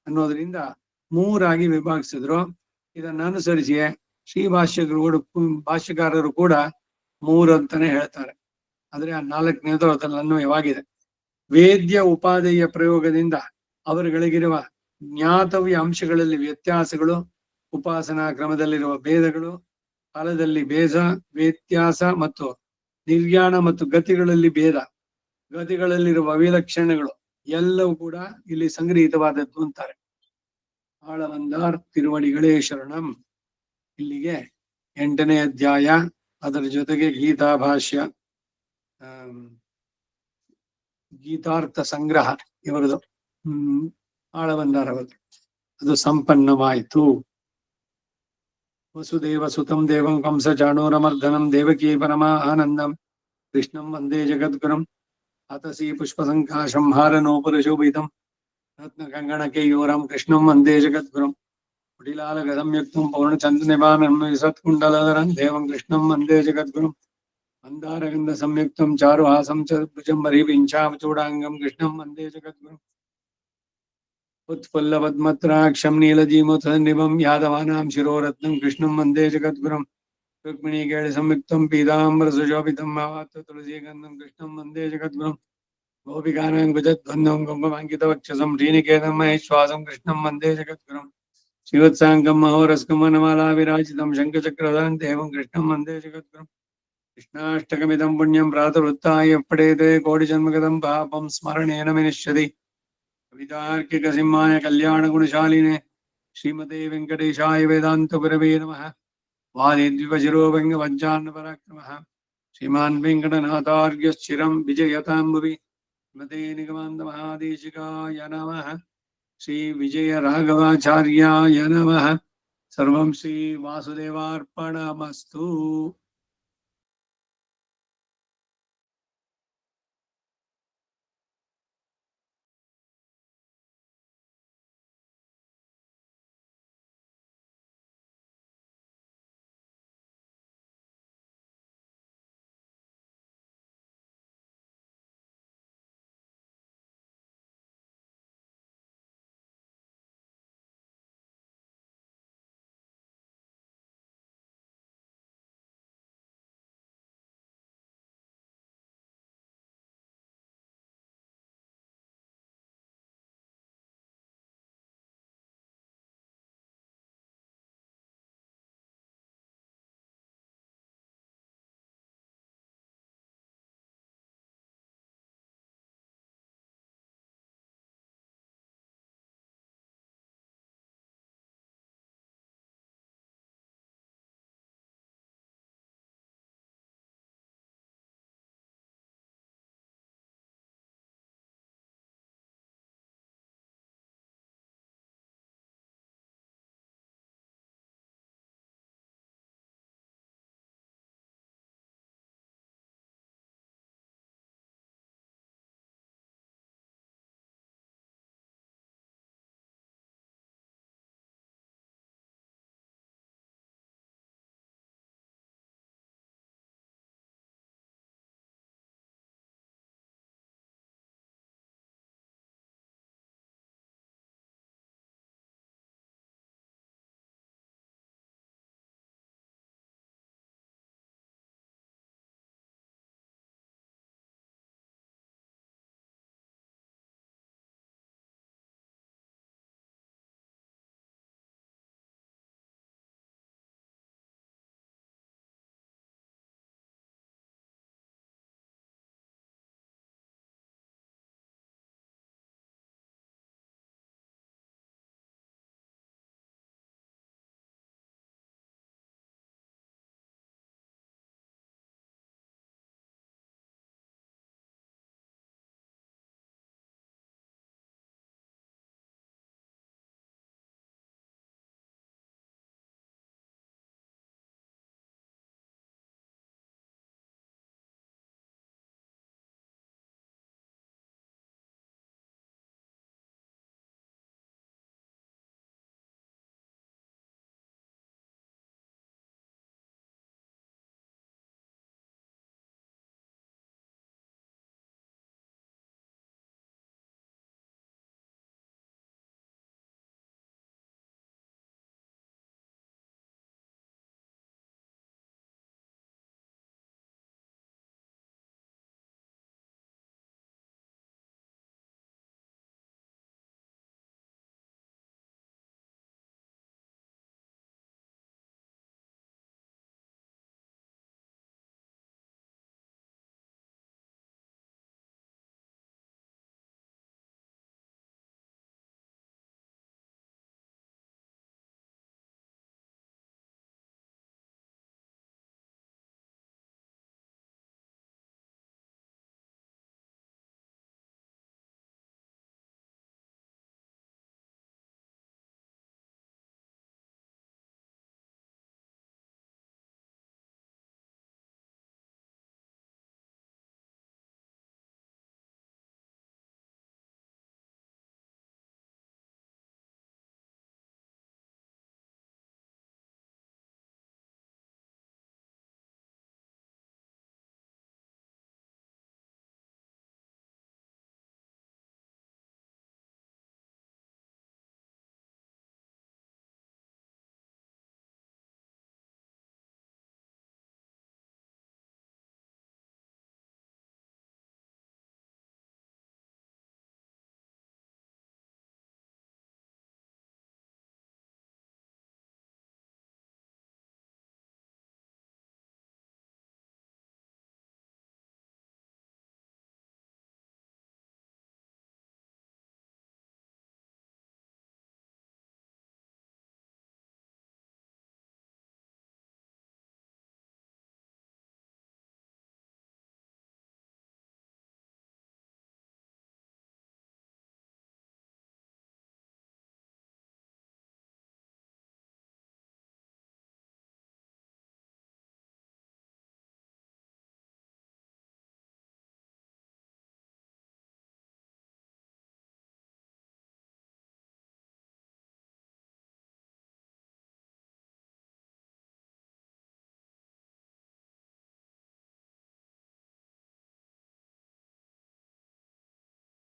ಅನ್ನೋದ್ರಿಂದ ಮೂರಾಗಿ ವಿಭಾಗಿಸಿದ್ರು. ಇದನ್ನ ಅನುಸರಿಸಿ ಶ್ರೀ ಭಾಷ್ಯಕಾರರು ಕೂಡ ಮೂರಂತಾನೆ ಹೇಳ್ತಾರೆ. ಆದ್ರೆ ಆ 4ನೇದು ಅದರಲ್ಲಿ ಅನ್ವಯವಾಗಿದೆ. ವೇದ್ಯ ಉಪಾದೇಯ ಪ್ರಯೋಗದಿಂದ ಅವರುಗಳಿಗಿರುವ ಜ್ಞಾತವ್ಯ ಅಂಶಗಳಲ್ಲಿ ವ್ಯತ್ಯಾಸಗಳು, ಉಪಾಸನಾ ಕ್ರಮದಲ್ಲಿರುವ ಭೇದಗಳು, ಫಲದಲ್ಲಿ ಭೇದ ವ್ಯತ್ಯಾಸ ಮತ್ತು ನಿರ್ಯಾಣ ಮತ್ತು ಗತಿಗಳಲ್ಲಿ ಭೇದ, ಗತಿಗಳಲ್ಲಿರುವ ವಿಲಕ್ಷಣಗಳು ಎಲ್ಲವೂ ಕೂಡ ಇಲ್ಲಿ ಸಂಗ್ರಹಿತವಾದದ್ದು ಅಂತಾರೆ. ಆಳವಂದಾರ್ ತಿರುವಡಿಗಳೇ ಶರಣಂ. ಇಲ್ಲಿಗೆ 8ನೇ ಅಧ್ಯಾಯ, ಅದರ ಜೊತೆಗೆ ಗೀತಾ ಭಾಷ್ಯ, ಗೀತಾರ್ಥ ಸಂಗ್ರಹ ಇವರದು ಆಳವಂದಾರವದು ಅದು ಸಂಪನ್ನವಾಯಿತು. ವಸುದೇವ ಸುತಂ ದೇವಂ ಕಂಸ ಚಾಣೂರಮರ್ದನಂ ದೇವಕೀ ಪರಮ ಆನಂದಂ ಕೃಷ್ಣಂ ವಂದೇ ಜಗದ್ಗುರುಂ ಅತಸಿ ಪುಷ್ಪಸಂಕಾಶಂ ಹಾರನೋಪುರಶೋಭಿತಂ ರತ್ನ ಕಂಗಣಕೇಯೂರಂ ಕೃಷ್ಣಂ ವಂದೇ ಜಗದ್ಗುರುಂ ಕುಟಿಲಾಲಕ ಸಂಯುಕ್ತಂ ಪೌರ್ಣಚಂದ್ರನಿಭಾನಂ ಸತ್ಕುಂಡಲಧರಂ ದೇವಂ ಕೃಷ್ಣಂ ವಂದೇ ಜಗದ್ಗುರುಂ ಮಂದಾರಗಂಧ ಸಂಯುಕ್ತಂ ಚಾರುಹಾಸಂ ಚತುರ್ಭುಜಂ ಹರಿವಿಂಚಾಮಚೂಡಾಂಗಂ ಕೃಷ್ಣಂ ವಂದೇ ಜಗದ್ಗುರುಂ उत्फुल्लपद्मत्राक्षं नीलजीमुथनिभं यादवानां शिरोरत्नं कृष्णं वन्दे जगद्गुरुं रुक्मिणीकेळ संयुक्तं पीताम्बरसुशोभितं भावात् तुलसीगन्धं कृष्णं वन्दे जगद्गुरुं गोपिकानां भुजद्वन्द्वं कुङ्कुमाङ्कितवक्षसं श्रीनिकेतं महेश्वासं कृष्णं वन्दे जगद्गुरुं श्रीवत्साङ्गं महोरस्कं वनमाला विराजितं शङ्खचक्रधरं देवं कृष्णं वन्दे जगद्गुरुं कृष्णाष्टकमिदं पुण्यं प्रातरुत्थाय पठेते कोटिजन्मगतं पापं स्मरणेन विनश्यति। कवितार्किक सिंहाय कल्याण गुणशालिने श्रीमते वेंकटेशाय वेदांत गुरवे नमः। वादिद्विपशिरो भंगवज्जान्न पराक्रमः श्रीमान् वेंकटनाथार्यश्चिरं विजयतां भुवि मते निगमान्त महादेशिकाय नमः। श्री विजय राघवाचार्याय नमः। सर्वं श्री वासुदेवार्पणमस्तु।